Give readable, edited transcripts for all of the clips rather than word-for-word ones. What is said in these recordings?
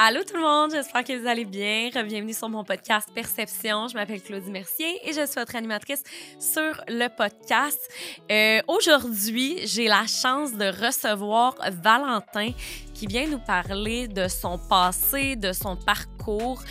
Allô tout le monde, j'espère que vous allez bien. Bienvenue sur mon podcast Perception. Je m'appelle Claudie Mercier et je suis votre animatrice sur le podcast. Aujourd'hui, j'ai la chance de recevoir Valentin qui vient nous parler de son passé, de son parcours,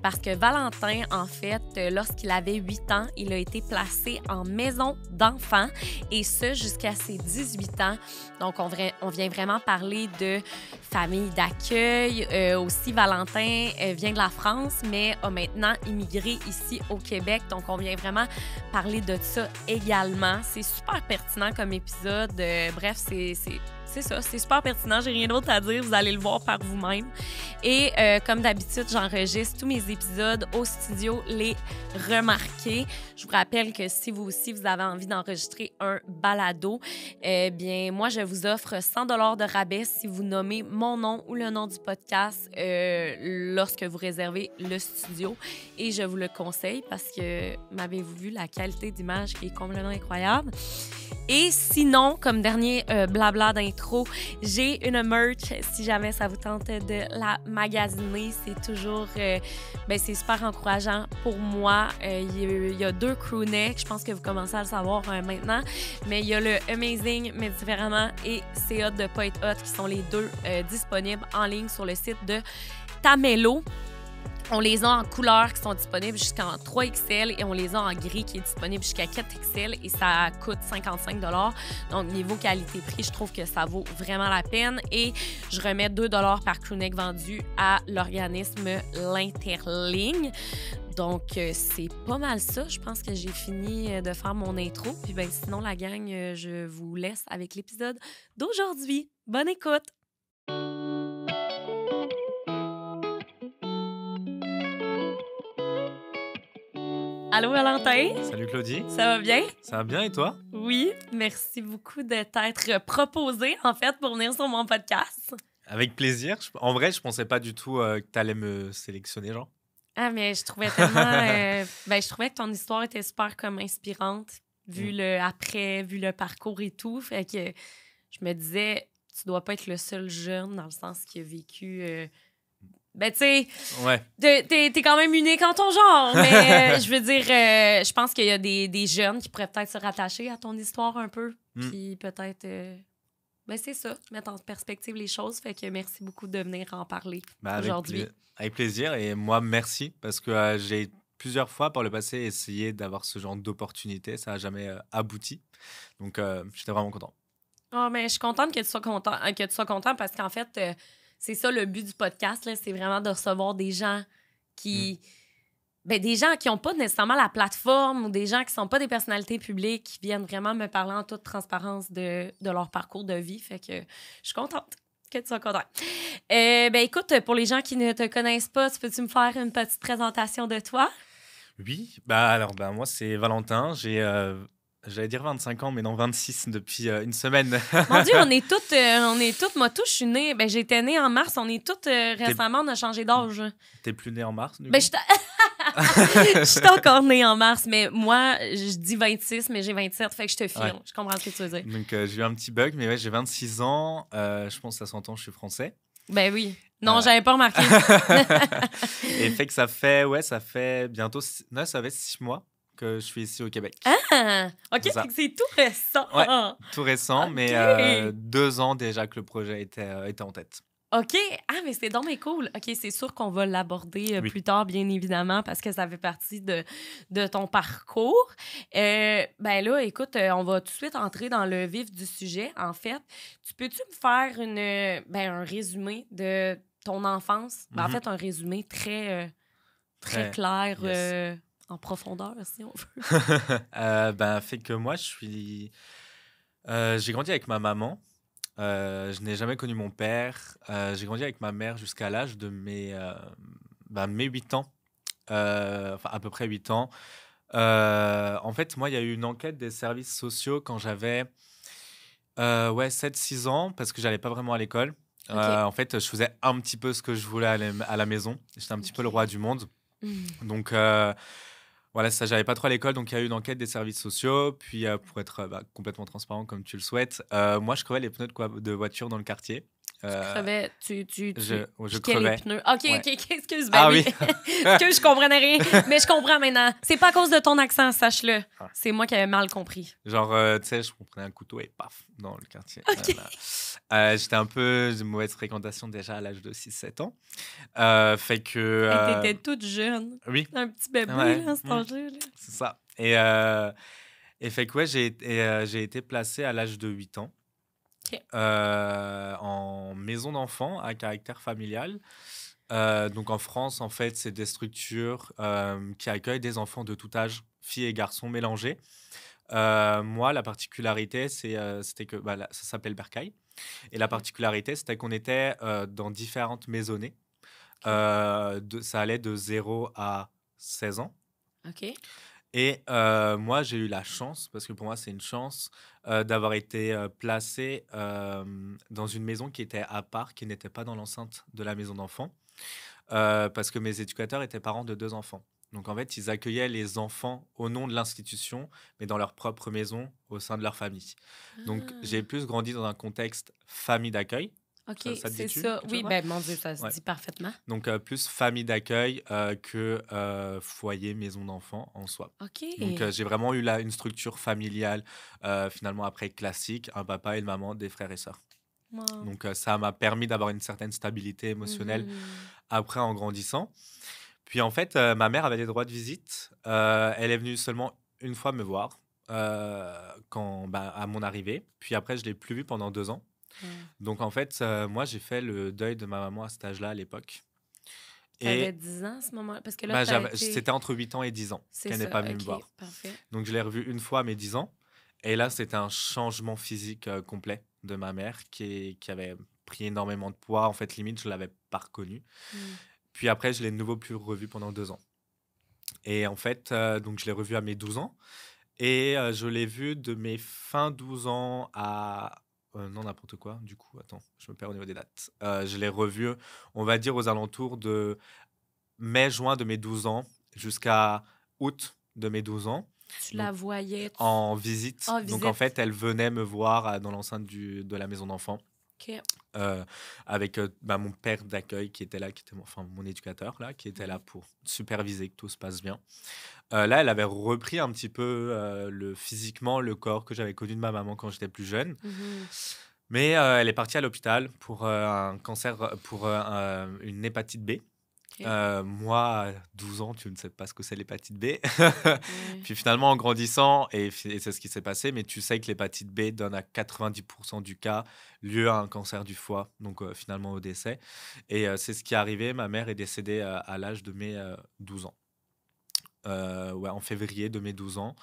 parce que Valentin, en fait, lorsqu'il avait 8 ans, il a été placé en maison d'enfants et ce, jusqu'à ses 18 ans. Donc, on vient vraiment parler de famille d'accueil. Aussi, Valentin vient de la France, mais a maintenant immigré ici au Québec. Donc, on vient vraiment parler de ça également. C'est super pertinent comme épisode. Bref, c'est ça, c'est super pertinent. J'ai rien d'autre à dire. Vous allez le voir par vous-même. Et comme d'habitude, j'enregistre tous mes épisodes au studio Les Remarqués. Je vous rappelle que si vous aussi, vous avez envie d'enregistrer un balado, bien, moi, je vous offre 100 $ de rabais si vous nommez mon nom ou le nom du podcast lorsque vous réservez le studio. Et je vous le conseille parce que, m'avez-vous vu la qualité d'image qui est complètement incroyable? Et sinon, comme dernier blabla d'intro, j'ai une merch. Si jamais ça vous tente de la magasiner, c'est toujours... c'est super encourageant pour moi. Il y a 2 crewnecks. Je pense que vous commencez à le savoir maintenant. Mais il y a le Amazing, mais différemment, et C'est hot de pas être hot, qui sont les 2 disponibles en ligne sur le site de Tamelo. On les a en couleurs qui sont disponibles jusqu'en 3XL et on les a en gris qui est disponible jusqu'à 4XL et ça coûte 55 $. Donc, niveau qualité-prix, je trouve que ça vaut vraiment la peine et je remets 2 $ par crewneck vendu à l'organisme L'Interligne. Donc, c'est pas mal ça. Je pense que j'ai fini de faire mon intro. Puis, sinon, la gang, je vous laisse avec l'épisode d'aujourd'hui. Bonne écoute! Allô, Valentin? Salut Claudie. Ça va bien? Ça va bien et toi? Oui, merci beaucoup de t'être proposé, en fait, pour venir sur mon podcast. Avec plaisir. En vrai, je pensais pas du tout que tu allais me sélectionner, genre. Ah, mais je trouvais tellement... je trouvais que ton histoire était super comme inspirante, vu le après, vu le parcours et tout. Fait que je me disais, tu dois pas être le seul jeune, dans le sens qui a vécu... tu sais, ouais. T'es quand même unique en ton genre, mais je veux dire, je pense qu'il y a des jeunes qui pourraient peut-être se rattacher à ton histoire un peu, puis peut-être, c'est ça, mettre en perspective les choses, fait que merci beaucoup de venir en parler aujourd'hui. Avec plaisir, et moi, merci, parce que j'ai plusieurs fois par le passé essayé d'avoir ce genre d'opportunité, ça n'a jamais abouti, donc j'étais vraiment content. Oh, mais je suis contente que tu sois content parce qu'en fait... c'est ça le but du podcast, là, c'est vraiment de recevoir des gens qui... des gens qui n'ont pas nécessairement la plateforme ou des gens qui ne sont pas des personnalités publiques qui viennent vraiment me parler en toute transparence de leur parcours de vie. Fait que je suis contente que tu sois content. Écoute, pour les gens qui ne te connaissent pas, peux-tu me faire une petite présentation de toi? Oui, alors moi, c'est Valentin. J'allais dire 25 ans, mais non, 26 depuis une semaine. Mon Dieu, on est toutes, moi, je suis née, j'étais née en mars, on est toutes récemment, on a changé d'âge. T'es plus née en mars, du coup? Je suis encore née en mars, mais moi, je dis 26, mais j'ai 27, fait que je te file. Ouais. Je comprends ce que tu veux dire. Donc, j'ai eu un petit bug, mais ouais, j'ai 26 ans. Je pense que ça s'entend, je suis français. Ben oui. Non, j'avais pas remarqué. Et fait que ça fait bientôt... Non, ça fait 6 mois que je suis ici au Québec. Ah! OK, c'est tout récent. Ouais, tout récent, okay. Mais 2 ans déjà que le projet était en tête. OK. Ah, mais c'est donc bien cool. OK, c'est sûr qu'on va l'aborder plus tard, bien évidemment, parce que ça fait partie de ton parcours. Là, écoute, on va tout de suite entrer dans le vif du sujet, en fait. Peux-tu me faire un résumé de ton enfance? En fait, un résumé très clair, yes. En profondeur, si on veut. Fait que moi, j'ai grandi avec ma maman. Je n'ai jamais connu mon père. J'ai grandi avec ma mère jusqu'à l'âge de mes 8 ans. À peu près 8 ans. En fait, moi, il y a eu une enquête des services sociaux quand j'avais 7-6 ans, parce que je n'allais pas vraiment à l'école. Okay. En fait, je faisais un petit peu ce que je voulais à la maison. J'étais un petit peu le roi du monde. Donc... Voilà, ça, j'allais pas trop à l'école, donc il y a eu une enquête des services sociaux. Puis, pour être complètement transparent comme tu le souhaites, moi, je crevais les pneus de voiture dans le quartier. Tu Euh, crevais, tu je piquais les crevais. pneus. OK, Ouais. OK, OK, excuse, ben Ah oui. oui. Excuse, je comprenais rien, mais je comprends maintenant. C'est pas à cause de ton accent, sache-le. Ah. C'est moi qui avais mal compris. Genre, tu sais, je prenais un couteau et paf, dans le quartier. OK. J'étais un peu de mauvaise fréquentation déjà à l'âge de 6-7 ans. Fait que. Hey, t'étais toute jeune. Oui, Un petit bébé, ouais, là, cet âge-là. Là. c'est ça. Et fait que, ouais, j'ai été placé à l'âge de 8 ans OK. en maison d'enfants à caractère familial. Donc en France, en fait, c'est des structures qui accueillent des enfants de tout âge, filles et garçons mélangés. Moi, la particularité, c'était que ça s'appelle Bercail. Et la OK. particularité, c'était qu'on était dans différentes maisonnées. OK. Ça allait de 0 à 16 ans. OK. Et moi, j'ai eu la chance, parce que pour moi, c'est une chance, d'avoir été placé dans une maison qui était à part, qui n'était pas dans l'enceinte de la maison d'enfants, parce que mes éducateurs étaient parents de 2 enfants. Donc en fait, ils accueillaient les enfants au nom de l'institution, mais dans leur propre maison, au sein de leur famille. Donc j'ai Ah. plus grandi dans un contexte famille d'accueil. OK, Ça te c'est dit-tu ça. quelque Oui, chose, ouais? ben mon Dieu, ça se Ouais. dit parfaitement. Donc plus famille d'accueil que foyer, maison d'enfants en soi. OK. Donc j'ai vraiment eu là une structure familiale finalement après classique, un papa et une maman, des frères et sœurs. Wow. Donc ça m'a permis d'avoir une certaine stabilité émotionnelle Mhm. après en grandissant. Puis en fait, ma mère avait des droits de visite. Elle est venue seulement une fois me voir à mon arrivée. Puis après, je l'ai plus vue pendant 2 ans. Ouais. Donc en fait, moi, j'ai fait le deuil de ma maman à cet âge-là à l'époque. T'avais Et 10 ans à ce moment-là? Parce que là, t'as été... c'était entre 8 ans et 10 ans C'est qu'elle n'est ça, pas venue me OK, voir. parfait. Donc je l'ai revue une fois à mes 10 ans. Et là, c'était un changement physique complet de ma mère qui avait pris énormément de poids. En fait, limite, je ne l'avais pas reconnue. Mm. Puis après, je l'ai de nouveau plus revue pendant 2 ans. Et en fait, donc je l'ai revue à mes 12 ans. Et je l'ai vue de mes fin 12 ans à... non, n'importe quoi, du coup, attends, je me perds au niveau des dates. Je l'ai revue, on va dire, aux alentours de mai-juin de mes 12 ans jusqu'à août de mes 12 ans. Tu Donc, la voyais... en visite. En Donc, en visite. fait, elle venait me voir dans l'enceinte de la maison d'enfants. OK. Avec mon père d'accueil qui était là, qui était mon éducateur là, qui était là pour superviser que tout se passe bien. Là, elle avait repris un petit peu physiquement le corps que j'avais connu de ma maman quand j'étais plus jeune. Mhm. Mais elle est partie à l'hôpital pour un cancer, pour une hépatite B. OK. Moi, à 12 ans, tu ne sais pas ce que c'est l'hépatite B. Ouais. Puis finalement, en grandissant, et c'est ce qui s'est passé, mais tu sais que l'hépatite B donne à 90% du cas lieu à un cancer du foie, donc finalement au décès. Et c'est ce qui est arrivé. Ma mère est décédée à l'âge de mes 12 ans. Ouais, en février de mes 12 ans.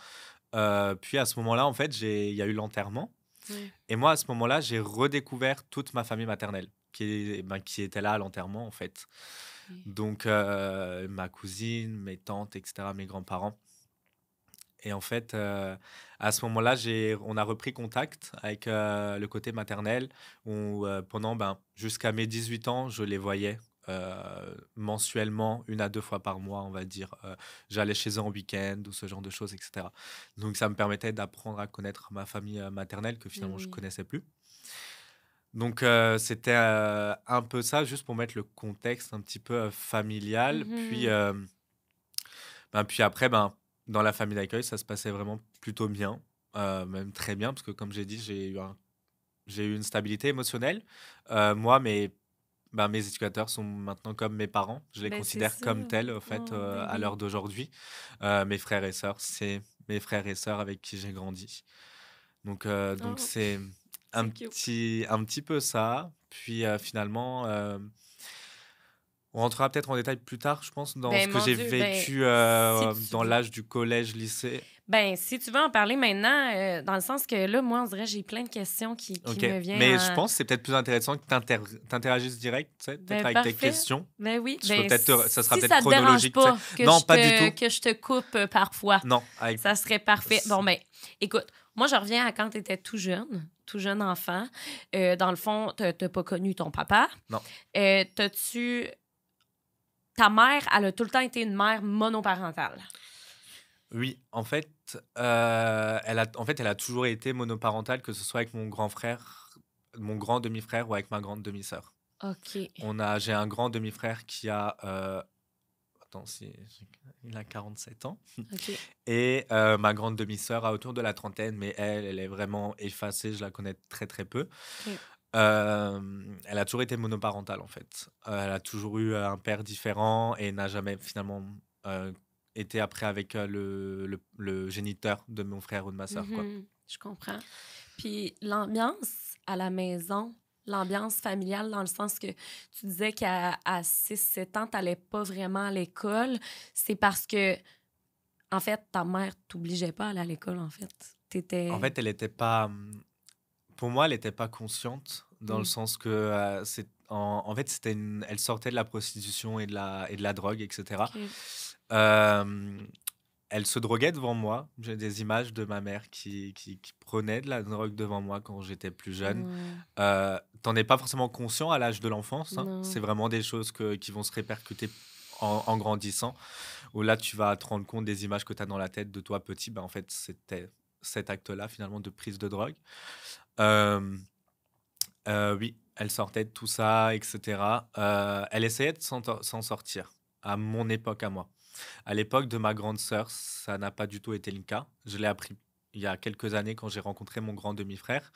Puis à ce moment-là, en fait, il y a eu l'enterrement. Ouais. Et moi, à ce moment-là, j'ai redécouvert toute ma famille maternelle qui était là à l'enterrement, en fait. Oui. Donc, ma cousine, mes tantes, etc., mes grands-parents. Et en fait, à ce moment-là, on a repris contact avec le côté maternel, où pendant jusqu'à mes 18 ans, je les voyais mensuellement, 1 à 2 fois par mois, on va dire. J'allais chez eux en week-end ou ce genre de choses, etc. Donc, ça me permettait d'apprendre à connaître ma famille maternelle que finalement, je ne Oui. connaissais plus. Donc, c'était un peu ça, juste pour mettre le contexte un petit peu familial. Puis, Mhm. puis après, dans la famille d'accueil, ça se passait vraiment plutôt bien, même très bien, parce que comme j'ai dit, j'ai eu une stabilité émotionnelle. Moi, mes éducateurs sont maintenant comme mes parents. Je les Ben, c'est considère ça. comme tels, au fait, Oh, ben à oui. l'heure d'aujourd'hui. Mes frères et sœurs, c'est mes frères et sœurs avec qui j'ai grandi. Donc, Oh, c'est c'est cute. un petit peu ça. Puis finalement, on rentrera peut-être en détail plus tard, je pense, dans ce Ben, que mon j'ai Dieu, ben, vécu si tu dans veux... l'âge du collège, lycée. Ben, si tu veux en parler maintenant, dans le sens que là, moi, on dirait j'ai plein de questions qui Ok, me viennent mais je en... pense que c'est peut-être plus intéressant que tu interagisses direct, tu sais, peut-être Ben, avec tes parfait. questions. Ben oui. Je peux Ben, ça sera si peut-être ça te dérange chronologique, tu sais. pas que Non, pas du tout. que je te coupe parfois, Non, avec... ça serait parfait. Bon, ben, écoute, moi, je reviens à quand tu étais tout jeune enfant. Dans le fond, t'as pas connu ton papa. Non. T'as-tu... Ta mère, elle a tout le temps été une mère monoparentale. Oui, en fait, elle a toujours été monoparentale, que ce soit avec mon grand frère mon grand demi-frère ou avec ma grande demi-sœur. OK. J'ai un grand demi-frère qui a... attends, il a 47 ans. OK. Et ma grande demi-sœur a autour de la trentaine, mais elle est vraiment effacée. Je la connais très, très peu. OK. Elle a toujours été monoparentale, en fait. Elle a toujours eu un père différent et n'a jamais finalement été après avec le géniteur de mon frère ou de ma sœur, quoi. Je comprends. Puis l'ambiance à la maison, l'ambiance familiale, dans le sens que tu disais qu'à 6-7 ans, tu n'allais pas vraiment à l'école, c'est parce que, en fait, ta mère t'obligeait pas à aller à l'école, en fait. En fait, elle n'était pas... Pour moi, elle n'était pas consciente dans le sens que en fait, elle sortait de la prostitution et de la drogue, etc. OK. Elle se droguait devant moi. J'ai des images de ma mère qui prenait de la drogue devant moi quand j'étais plus jeune. T'en es pas forcément conscient à l'âge de l'enfance. Hein. Non. C'est vraiment des choses qui vont se répercuter en grandissant. Où là, tu vas te rendre compte des images que tu as dans la tête de toi petit. En fait, c'était cet acte-là, finalement, de prise de drogue. Oui, elle sortait de tout ça, etc. Elle essayait de s'en sortir, à mon époque, à moi. À l'époque de ma grande sœur, ça n'a pas du tout été le cas. Je l'ai appris il y a quelques années quand j'ai rencontré mon grand demi-frère.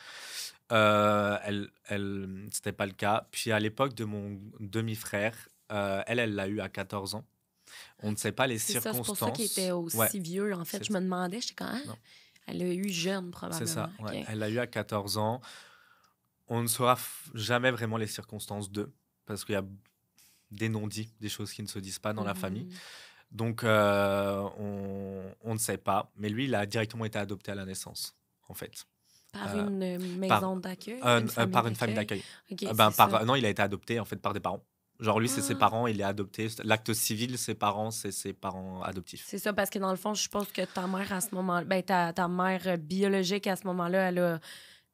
C'était pas le cas. Puis à l'époque de mon demi-frère, elle l'a eu à 14 ans. On ne sait pas les C'est circonstances. ça, c'est pour ça qu'il était aussi vieux. En fait, je me demandais, j'étais quand même... Elle l'a eu jeune, probablement. C'est ça, ouais. Okay. Elle l'a eu à 14 ans. On ne saura jamais vraiment les circonstances d'eux, parce qu'il y a des non-dits, des choses qui ne se disent pas dans la famille. Donc, on ne sait pas. Mais lui, il a directement été adopté à la naissance, en fait. Par une maison d'accueil? Par une famille d'accueil. Okay, non, il a été adopté, en fait, par des parents. Genre, lui, c'est ses parents, il est adopté. L'acte civil, ses parents, c'est ses parents adoptifs. C'est ça, parce que dans le fond, je suppose que ta mère, à ce moment-là, ben, ta mère biologique, à ce moment-là, elle a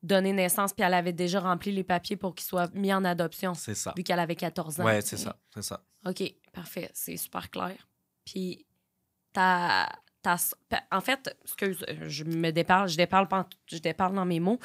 donné naissance, puis elle avait déjà rempli les papiers pour qu'il soit mis en adoption. C'est ça. Vu qu'elle avait 14 ans. Ouais, c'est ça. OK, parfait. C'est super clair. Puis, en fait, excuse, je déparle dans mes mots.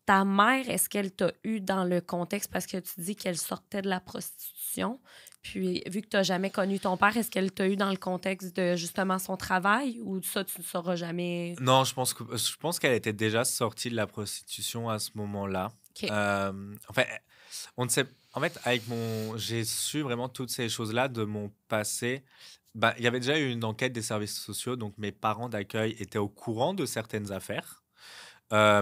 Ta mère, est-ce qu'elle t'a eu dans le contexte, parce que tu dis qu'elle sortait de la prostitution, puis vu que tu n'as jamais connu ton père, est-ce qu'elle t'a eu dans le contexte de justement son travail, ou ça, tu ne sauras jamais? Non, je pense qu'elle était déjà sortie de la prostitution à ce moment-là. Okay. Enfin, on ne sait... En fait, j'ai su vraiment toutes ces choses-là de mon passé. Il y avait déjà eu une enquête des services sociaux, donc mes parents d'accueil étaient au courant de certaines affaires.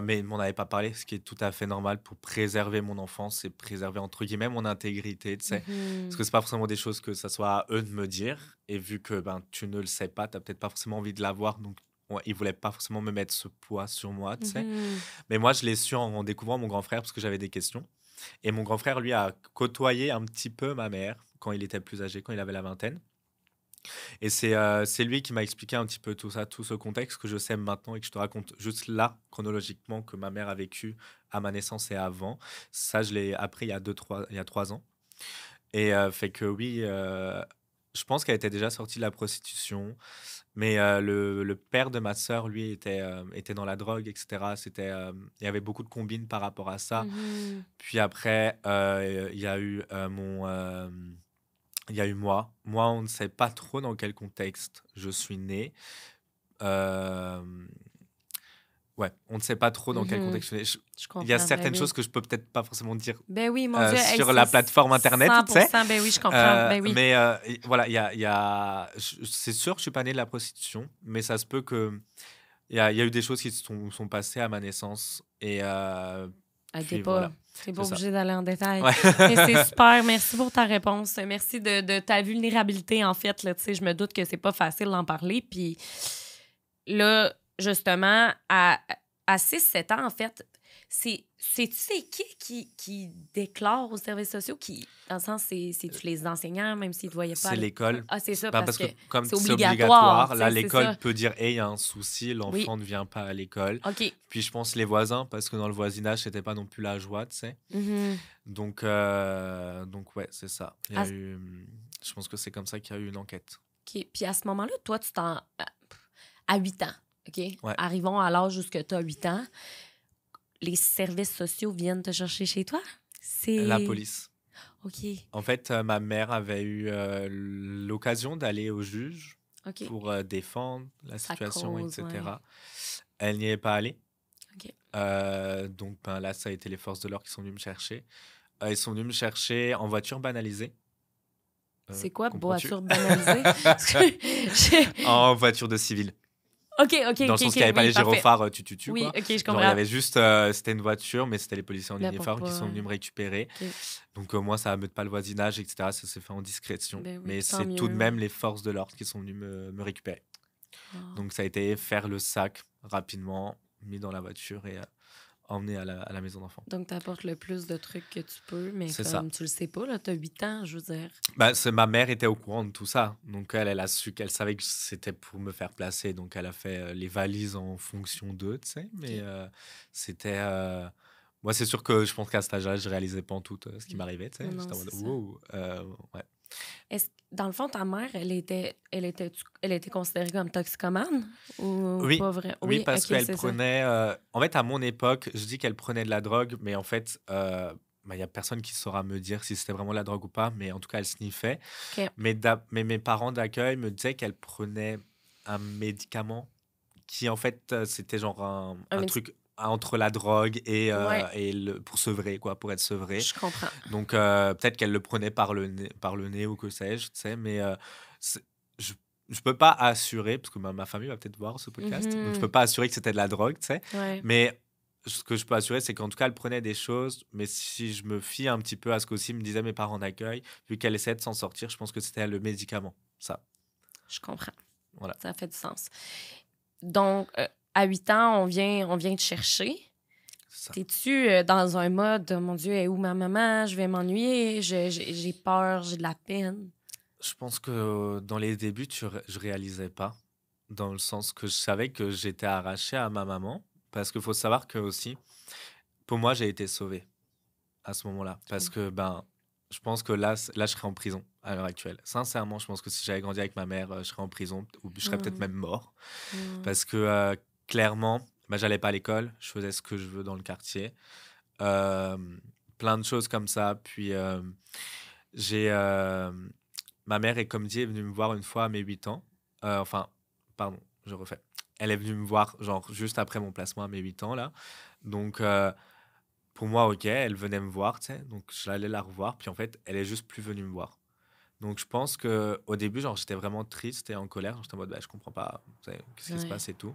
Mais ils ne m'en avaient pas parlé, ce qui est tout à fait normal pour préserver mon enfance et préserver, entre guillemets, mon intégrité, tu sais. Parce que ce n'est pas forcément des choses que ça soit à eux de me dire. Et vu que tu ne le sais pas, tu n'as peut-être pas forcément envie de l'avoir. Donc, ils ne voulaient pas forcément me mettre ce poids sur moi, tu sais. Mais moi, je l'ai su en découvrant mon grand frère parce que j'avais des questions. Et mon grand frère, lui, a côtoyé un petit peu ma mère quand il était plus âgé, quand il avait la vingtaine. Et c'est lui qui m'a expliqué un petit peu tout ça, tout ce contexte que je sais maintenant et que je te raconte juste là, chronologiquement, que ma mère a vécu à ma naissance et avant. Ça, je l'ai appris il y a 3 ans. Et fait que oui, je pense qu'elle était déjà sortie de la prostitution. Mais le père de ma sœur, lui, était dans la drogue, etc. Il y avait beaucoup de combines par rapport à ça. Puis après, il y a eu il y a eu moi. Moi, on ne sait pas trop dans quel contexte je suis né. Ouais, on ne sait pas trop dans quel contexte je suis né. Je comprends. Il y a certaines choses que je peux peut-être pas forcément dire oui, mon Dieu, sur la plateforme Internet. 100%, tu sais. Ben oui, je comprends. Oui. Mais voilà, c'est sûr que je suis pas né de la prostitution, mais ça se peut que... Il y a eu des choses qui sont passées à ma naissance. Et t'es voilà. pas obligé d'aller en détail. Ouais. Mais c'est super. Merci pour ta réponse. Merci de ta vulnérabilité, en fait. Là, je me doute que c'est pas facile d'en parler. Puis là, justement, à 6-7 ans, en fait, c'est qui déclare aux services sociaux, dans le sens, c'est-tu les enseignants, même s'ils ne te voyaient pas? C'est l'école. Ah, c'est ça, parce que comme c'est obligatoire, là, l'école peut dire « Hey, il y a un souci, l'enfant ne vient pas à l'école. » OK. Puis je pense les voisins, parce que dans le voisinage, c'était pas non plus la joie, tu sais. Donc ouais, c'est ça. Je pense que c'est comme ça qu'il y a eu une enquête. OK. Puis à ce moment-là, toi, à 8 ans, OK? Ouais. Arrivons à l'âge où tu as 8 ans. les services sociaux viennent te chercher chez toi? La police. OK. En fait, ma mère avait eu l'occasion d'aller au juge OK. pour défendre la Sa situation, cause, ouais. etc. Elle n'y est pas allée. OK. Donc là, ça a été les forces de l'ordre qui sont venues me chercher. Ils sont venus me chercher en voiture banalisée. C'est quoi, comprends-tu? voiture banalisée? Parce que En voiture de civil. OK, Dans le sens qu'il n'y avait pas oui, les parfait. gyrophares, tu, Oui, quoi. OK, je Genre, il y comprends. avait juste, c'était une voiture, mais c'était les policiers en Là, pour uniforme qui pas, sont venus me récupérer. OK. Donc, moi, ça ne meute pas le voisinage, etc. Ça s'est fait en discrétion. Ben oui, Mais tant c'est tout de mieux. même les forces de l'ordre qui sont venues me récupérer. Ah. Donc, ça a été faire le sac rapidement, mis dans la voiture et emmené à la maison d'enfant. Donc, tu apportes le plus de trucs que tu peux, mais C'est comme ça. tu le sais pas, là, tu as 8 ans, je veux dire. Ma mère était au courant de tout ça. Donc, elle a su qu'elle savait que c'était pour me faire placer. Donc, elle a fait les valises en fonction d'eux, tu sais. Mais c'était... Moi, c'est sûr que je pense qu'à cet âge-là, je réalisais pas en tout ce qui m'arrivait, tu sais. Non, J'étais en mode, c'est ça. wow. Ouais. Dans le fond, ta mère, elle était considérée comme toxicomane ou Oui. pas vrai? Oui, parce OK, qu'elle c'est ça. prenait... En fait, à mon époque, je dis qu'elle prenait de la drogue, mais en fait, il y a personne qui saura me dire si c'était vraiment de la drogue ou pas, mais en tout cas, elle sniffait. OK. Mais mes parents d'accueil me disaient qu'elle prenait un médicament qui, en fait, c'était genre un truc entre la drogue et, pour sevrer, quoi, pour être sevré. Je comprends. Donc, peut-être qu'elle le prenait par le nez ou que sais-je, tu sais, mais je peux pas assurer, parce que ma famille va peut-être voir ce podcast, donc je peux pas assurer que c'était de la drogue, tu sais, Ouais. mais ce que je peux assurer, c'est qu'en tout cas, elle prenait des choses, mais si je me fie un petit peu à ce qu'aussi me disaient mes parents d'accueil, vu qu'elle essayait de s'en sortir, je pense que c'était le médicament, ça. Je comprends. Voilà. Ça fait du sens. Donc, à 8 ans, on vient te chercher. T'es-tu dans un mode, mon Dieu, est où ma maman? Je vais m'ennuyer, j'ai peur, j'ai de la peine. Je pense que dans les débuts, je réalisais pas, dans le sens que je savais que j'étais arraché à ma maman, parce qu'il faut savoir que aussi, pour moi, j'ai été sauvé à ce moment-là, parce que je pense que là, je serais en prison à l'heure actuelle. Sincèrement, je pense que si j'avais grandi avec ma mère, je serais en prison, ou je serais peut-être même mort, parce que clairement, j'allais pas à l'école, je faisais ce que je veux dans le quartier, plein de choses comme ça. Puis ma mère est, comme dit, est venue me voir une fois à mes 8 ans. Pardon, je refais. Elle est venue me voir genre juste après mon placement à mes 8 ans là. Donc pour moi, ok, elle venait me voir, tu sais. Donc j'allais la revoir. Puis en fait, elle est juste plus venue me voir. Donc je pense que au début, genre j'étais vraiment triste et en colère. J'étais en mode, je comprends pas, tu sais, qu'est-ce qui se passe et tout.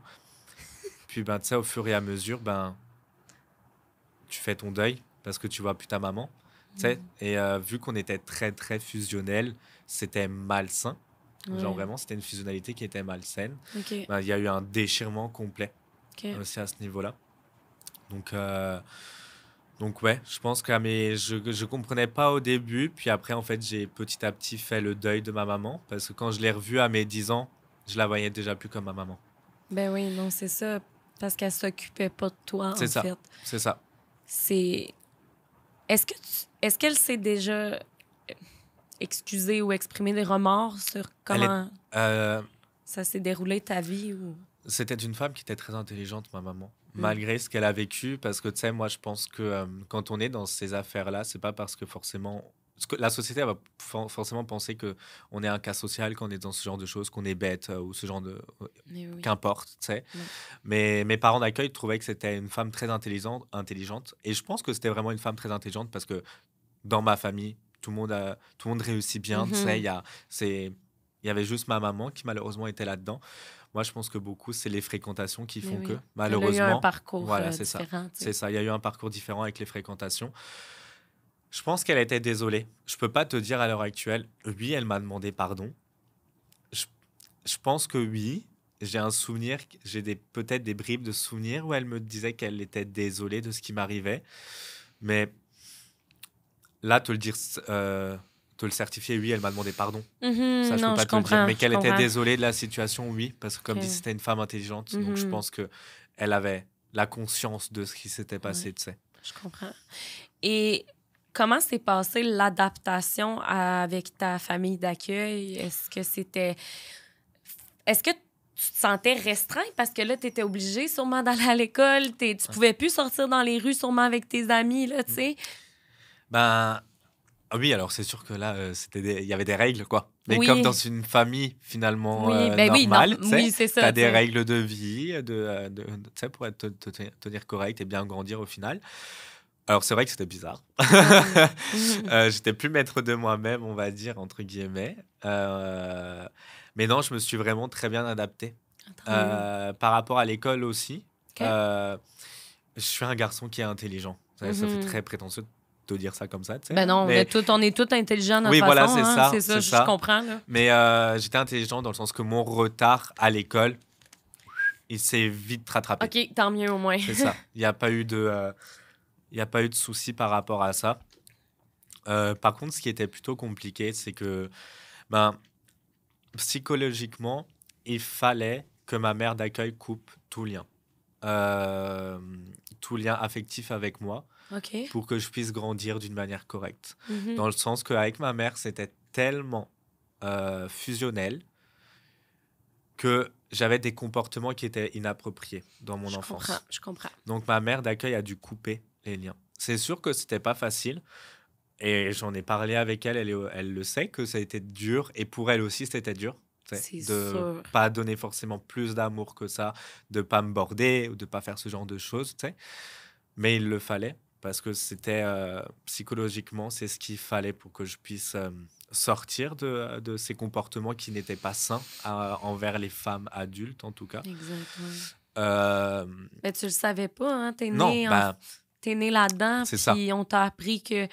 Puis tu sais, au fur et à mesure, tu fais ton deuil parce que tu vois plus ta maman. Et vu qu'on était très très fusionnels, c'était malsain. Genre vraiment, c'était une fusionnalité qui était malsaine. Il y a eu un déchirement complet aussi à ce niveau-là. Donc ouais, je pense que je comprenais pas au début. Puis après, en fait, j'ai petit à petit fait le deuil de ma maman. Parce que quand je l'ai revue à mes 10 ans, je la voyais déjà plus comme ma maman. Ben oui, non, c'est ça. Parce qu'elle s'occupait pas de toi, en fait. C'est ça. Est-ce qu'elle s'est déjà excusée ou exprimé des remords sur comment ça s'est déroulé ta vie? Ou... C'était une femme qui était très intelligente, ma maman, malgré ce qu'elle a vécu. Parce que, tu sais, moi, je pense que quand on est dans ces affaires-là, c'est pas parce que forcément... Parce que la société elle va forcément penser qu'on est un cas social quand on est dans ce genre de choses, qu'on est bête ou ce genre de... Qu'importe, tu sais. Mais mes parents d'accueil trouvaient que c'était une femme très intelligente. Et je pense que c'était vraiment une femme très intelligente parce que dans ma famille, tout le monde réussit bien, tu sais. Il y avait juste ma maman qui, malheureusement, était là-dedans. Moi, je pense que beaucoup, c'est les fréquentations qui font que, malheureusement... Il y a eu un parcours différent. C'est ça, il y a eu un parcours différent avec les fréquentations. Je pense qu'elle était désolée. Je peux pas te dire à l'heure actuelle, oui, elle m'a demandé pardon. Je pense que oui. J'ai un souvenir, j'ai peut-être des bribes de souvenirs où elle me disait qu'elle était désolée de ce qui m'arrivait. Mais là, te le certifier, oui, elle m'a demandé pardon. Ça, je peux pas te le dire. Mais qu'elle était désolée de la situation, oui. Parce que comme dit, c'était une femme intelligente. Donc, je pense qu'elle avait la conscience de ce qui s'était passé, tu sais. Je comprends. Et... comment s'est passée l'adaptation avec ta famille d'accueil? Est-ce que tu te sentais restreint parce que là, tu étais obligé sûrement d'aller à l'école. Tu pouvais plus sortir dans les rues sûrement avec tes amis, là, tu sais. Ben, ah oui, alors c'est sûr que là, il y avait des règles, quoi. Mais comme dans Oui, une famille finalement oui, ben oui, normale, tu sais, oui, c'est tu ça, as tu des sais. règles de vie, tu sais, pour tenir correct et bien grandir au final. Alors c'est vrai que c'était bizarre. Ben oui. Mhm. J'étais plus maître de moi-même, on va dire, entre guillemets. Mais non, je me suis vraiment très bien adapté. Tant mieux. Par rapport à l'école aussi, OK? euh, je suis un garçon qui est intelligent. Ça fait Mhm. très prétentieux de dire ça comme ça, tu sais, Ben hein. non, Mais on est tous intelligents à notre oui, façon, voilà, hein. C'est ça, c'est je ça. comprends, là. Mais j'étais intelligent dans le sens que mon retard à l'école, il s'est vite rattrapé. OK, tant mieux au moins. C'est ça. Il n'y a pas eu il y a pas eu de souci par rapport à ça. Par contre, ce qui était plutôt compliqué, c'est que ben, psychologiquement, il fallait que ma mère d'accueil coupe euh, tout lien affectif avec moi OK. pour que je puisse grandir d'une manière correcte. Mhm. Dans le sens qu'avec ma mère, c'était tellement fusionnel que j'avais des comportements qui étaient inappropriés dans mon Je comprends, enfance. je comprends. Donc ma mère d'accueil a dû couper les liens. C'est sûr que c'était pas facile et j'en ai parlé avec elle, elle le sait que ça a été dur et pour elle aussi c'était dur, tu sais, C'est de sûr. pas donner forcément plus d'amour que ça, de pas me border ou de pas faire ce genre de choses, tu sais. Mais il le fallait parce que c'était psychologiquement, c'est ce qu'il fallait pour que je puisse sortir de ces comportements qui n'étaient pas sains envers les femmes adultes, en tout cas. Exactement. Euh, Ben, tu le savais pas, hein? non, ben, T'es né là-dedans, c'est ça. puis on t'a appris que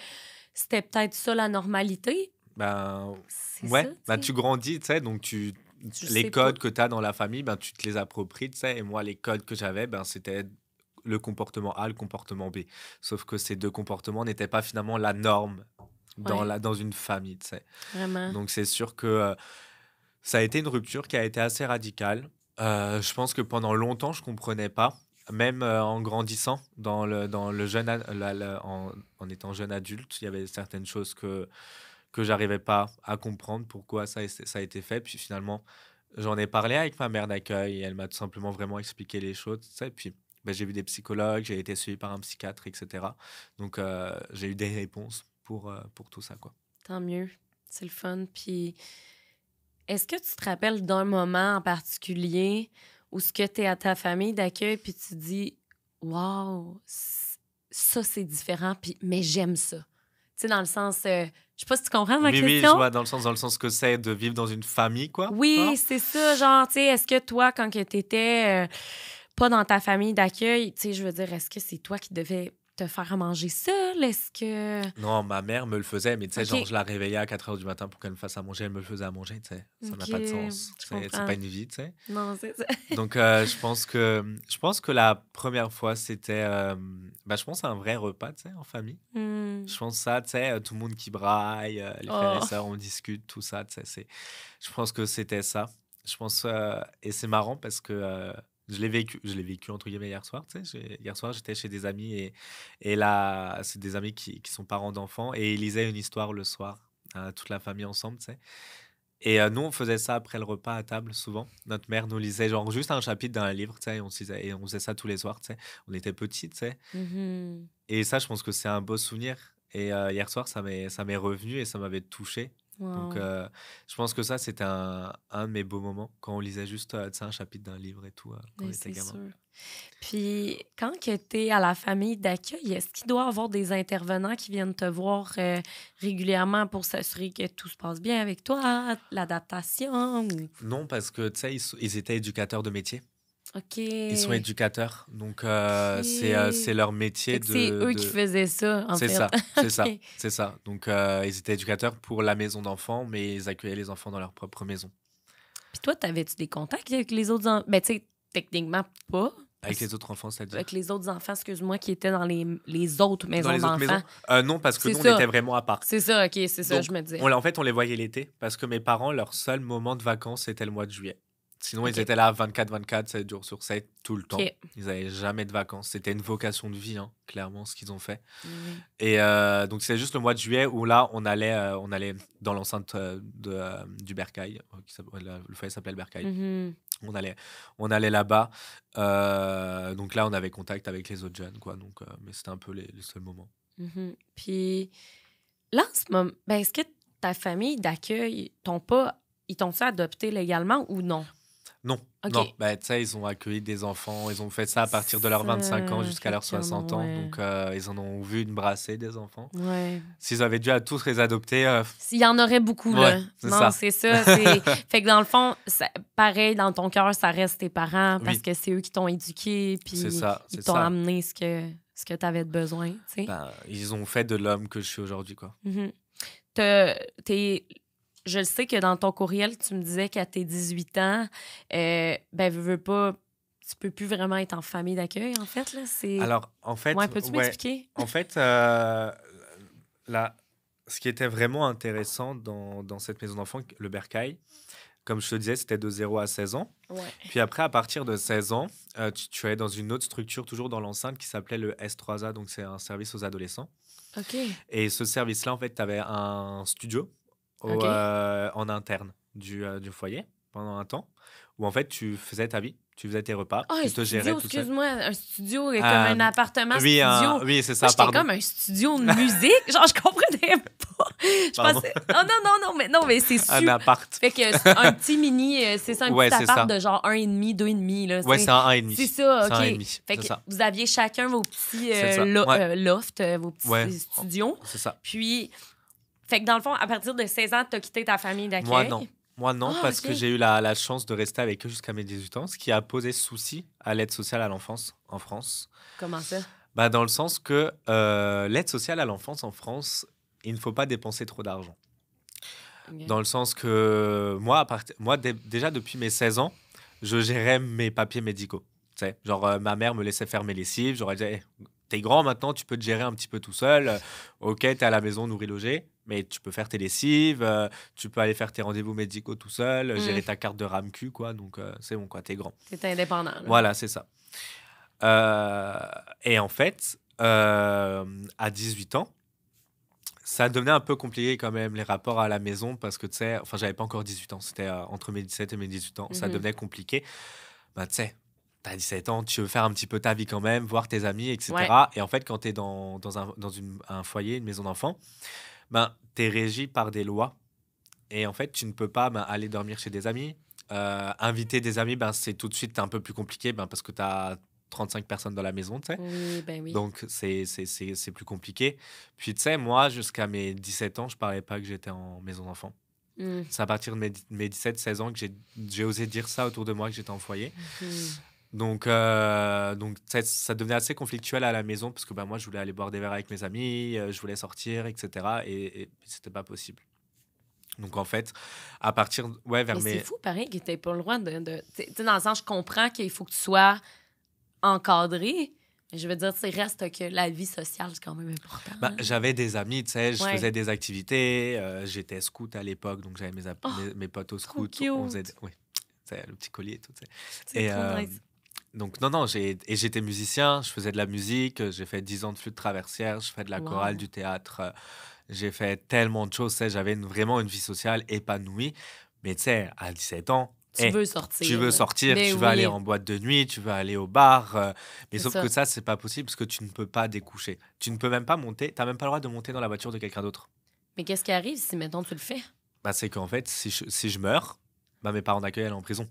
c'était peut-être ça la normalité. Ben, C'est ça, ouais, tu ben, sais. tu grandis, tu sais, donc Tu le les sais pas. codes que tu as dans la famille, ben, tu te les appropries, tu sais. Et moi, les codes que j'avais, ben, c'était le comportement A, le comportement B. Sauf que ces deux comportements n'étaient pas finalement la norme Ouais, dans une famille, tu sais. vraiment. Donc c'est sûr que ça a été une rupture qui a été assez radicale. Je pense que pendant longtemps, je comprenais pas, même en grandissant dans le en étant jeune adulte, il y avait certaines choses que j'arrivais pas à comprendre pourquoi ça a été fait. Puis finalement, j'en ai parlé avec ma mère d'accueil et elle m'a tout simplement vraiment expliqué les choses. Tu sais. Puis ben, j'ai vu des psychologues, j'ai été suivi par un psychiatre, etc. Donc j'ai eu des réponses pour tout ça, quoi. Tant mieux. C'est le fun. Puis, est-ce que tu te rappelles d'un moment en particulier où ce que tu es à ta famille d'accueil, puis tu dis, waouh, ça c'est différent, puis mais j'aime ça. Tu sais, dans le sens, je sais pas si tu comprends ma Oui, oui, je question. vois dans le sens que c'est de vivre dans une famille, quoi. Oui, Hein. c'est ça. Genre, tu sais, est-ce que toi, quand tu étais pas dans ta famille d'accueil, tu sais, je veux dire, est-ce que c'est toi qui devais te faire à manger seul? Est-ce que. Non, ma mère me le faisait, mais tu sais, genre, OK. je la réveillais à 4 heures du matin pour qu'elle me fasse à manger, elle me le faisait à manger, tu sais. Ça n'a OK. pas de sens. Je C'est comprends. pas une vie, tu sais. Non, c'est ça. Donc, je pense que la première fois, c'était, bah, je pense à un vrai repas, tu sais, en famille. Hmm. Je pense ça, tu sais, tout le monde qui braille, les frères et Oh. sœurs, on discute, tout ça, tu sais. Je pense que c'était ça. Je pense, et c'est marrant parce que je l'ai vécu entre guillemets hier soir, tu sais. Hier soir, j'étais chez des amis et là, c'est des amis qui sont parents d'enfants et ils lisaient une histoire le soir, toute la famille ensemble, tu sais. Et nous, on faisait ça après le repas à table, souvent. Notre mère nous lisait genre juste un chapitre d'un livre, tu sais, et on faisait ça tous les soirs, tu sais. On était petits, tu sais. Mhm. Et ça, je pense que c'est un beau souvenir. Et hier soir, ça m'est revenu et ça m'avait touché. Donc, Wow. je pense que ça, c'était un de mes beaux moments quand on lisait juste tu sais, un chapitre d'un livre et tout, quand on Mais était c'est gamin. sûr. Puis, quand tu es à la famille d'accueil, est-ce qu'il doit y avoir des intervenants qui viennent te voir régulièrement pour s'assurer que tout se passe bien avec toi, l'adaptation? Non, parce que tu sais, ils étaient éducateurs de métier. OK. Ils sont éducateurs. Donc, c'est OK. leur métier Fait que c'est eux qui faisaient ça, en C'est fait. ça, c'est ça, OK. c'est ça. Donc, ils étaient éducateurs pour la maison d'enfants, mais ils accueillaient les enfants dans leur propre maison. Puis toi, t'avais-tu des contacts avec les autres enfants? Ben, tu sais, techniquement pas. Avec les autres enfants, Avec c'est-à-dire? les autres enfants, excuse-moi, qui étaient dans les autres Dans maisons les autres d'enfants. maisons? Non, parce que C'est nous, on ça. était vraiment à part. C'est ça, OK, c'est ça, Donc, je me disais. en fait, on les voyait l'été, parce que mes parents, leur seul moment de vacances, c'était le mois de juillet. Sinon, ils OK. étaient là 24-24, 7 jours sur 7, tout le temps. OK. Ils n'avaient jamais de vacances. C'était une vocation de vie, hein, clairement, ce qu'ils ont fait. Mhm. Et donc, c'est juste le mois de juillet où là, on allait dans l'enceinte du Bercail. Le foyer s'appelait le Bercail. Mhm. On allait là-bas. Donc là, on avait contact avec les autres jeunes, quoi. Donc, mais c'était un peu les seuls moments. Puis là, en ce moment, ben, est-ce que ta famille d'accueil ils t'ont fait adopter légalement ou non? Non, OK. non. Ben, tu sais, ils ont accueilli des enfants. Ils ont fait ça à partir de leurs 25 ans jusqu'à leurs 60 ans. Ouais. Donc, ils en ont vu une brassée des enfants. Ouais. S'ils avaient dû à tous les adopter, S'il y en aurait beaucoup, là. ouais, c'est Non, ça. c'est ça. Fait que dans le fond, pareil, dans ton cœur, ça reste tes parents parce Oui, que c'est eux qui t'ont éduqué c'est puis ça, ils c'est t'ont ça. amené ce que tu avais de besoin, tu sais. Ben, ils ont fait de l'homme que je suis aujourd'hui, quoi. Mhm. Je le sais que dans ton courriel, tu me disais qu'à tes 18 ans, ben, veux pas, tu peux plus vraiment être en famille d'accueil, en fait, là. Alors, en fait, Ouais, peux-tu ouais, m'expliquer? en fait, là, ce qui était vraiment intéressant dans cette maison d'enfants, le bercail, comme je te disais, c'était de 0 à 16 ans. Ouais. Puis après, à partir de 16 ans, tu allais dans une autre structure, toujours dans l'enceinte, qui s'appelait le S3A, donc c'est un service aux adolescents. OK. Et ce service-là, en fait, tu avais un studio OK. en interne du foyer pendant un temps, où en fait, tu faisais ta vie, tu faisais tes repas, Ah, un tu te gérais studio, tout seul. excuse-moi. Un studio est comme un appartement Oui, studio. oui, c'est Moi, ça, j'étais pardon. comme un studio de musique. Genre, je comprenais pas. Je Pardon. pensais... Oh non, mais c'est Un super. appart. Fait que un petit mini, c'est ça, un Ouais, petit c'est appart ça. de genre 1,5, 2,5, là, Ouais, c'est un 1,5. C'est ça, C'est un OK. 1,5, Fait c'est que ça. vous aviez chacun vos petits C'est ça. Ouais, lofts, vos petits ouais, studios. c'est ça. Puis, fait que dans le fond, à partir de 16 ans, t'as quitté ta famille Moi, d'accueil. non. Moi, non, Ah, parce OK. que j'ai eu la chance de rester avec eux jusqu'à mes 18 ans, ce qui a posé souci à l'aide sociale à l'enfance en France. Comment ça? Bah, dans le sens que l'aide sociale à l'enfance en France, il ne faut pas dépenser trop d'argent. OK. Dans le sens que moi, déjà depuis mes 16 ans, je gérais mes papiers médicaux. Tu sais, genre, ma mère me laissait faire mes lessives. J'aurais dit, hey, t'es grand maintenant, tu peux te gérer un petit peu tout seul. Ok, t'es à la maison, nourri, logé, mais tu peux faire tes lessives, tu peux aller faire tes rendez-vous médicaux tout seul, gérer ta carte de RAMQ, quoi. Donc, c'est bon, quoi, t'es grand. T'es indépendant, là. Voilà, c'est ça. Et en fait, à 18 ans, ça devenait un peu compliqué quand même, les rapports à la maison, parce que, tu sais, enfin, j'avais pas encore 18 ans, c'était entre mes 17 et mes 18 ans, ça devenait compliqué. Bah, tu sais, t'as 17 ans, tu veux faire un petit peu ta vie quand même, voir tes amis, etc. Ouais. Et en fait, quand t'es dans un foyer, une maison d'enfants, ben, t'es régi par des lois. Et en fait, tu ne peux pas aller dormir chez des amis. Inviter des amis, ben, c'est tout de suite un peu plus compliqué, parce que t'as 35 personnes dans la maison, tu sais. Oui, ben oui. Donc, c'est plus compliqué. Puis, tu sais, moi, jusqu'à mes 17 ans, je parlais pas que j'étais en maison d'enfants. C'est à partir de mes 17-16 ans que j'ai osé dire ça autour de moi, que j'étais en foyer. Donc, tu sais, ça devenait assez conflictuel à la maison parce que moi, je voulais aller boire des verres avec mes amis, je voulais sortir, etc. Et c'était pas possible. Donc, en fait, à partir, ouais, vers Mais mes... c'est fou, pareil, que t'aies pas le droit de... Tu sais, dans le sens, je comprends qu'il faut que tu sois encadré, mais je veux dire, tu sais, reste que la vie sociale, c'est quand même important. Bah, j'avais des amis, tu sais, je Ouais. faisais des activités, j'étais scout à l'époque, donc j'avais mes potes au trop scout. On faisait, cute. oui, tu sais, le petit collier et tout, tu sais. C'est Et, trop nice. donc, non, j'étais musicien, je faisais de la musique, j'ai fait 10 ans de flûte traversière, je fais de la Wow. chorale, du théâtre, j'ai fait tellement de choses, tu sais, j'avais vraiment une vie sociale épanouie. Mais tu sais, à 17 ans, Tu veux sortir. tu veux là. sortir, Mais tu veux oui, aller en boîte de nuit, tu veux aller au bar. Mais C'est sauf ça. que ça, c'est pas possible parce que tu ne peux pas découcher. Tu ne peux même pas monter, t'as même pas le droit de monter dans la voiture de quelqu'un d'autre. Mais qu'est-ce qui arrive si, mettons, tu le fais? Bah, c'est qu'en fait, si je meurs, mes parents d'accueil allaient en prison.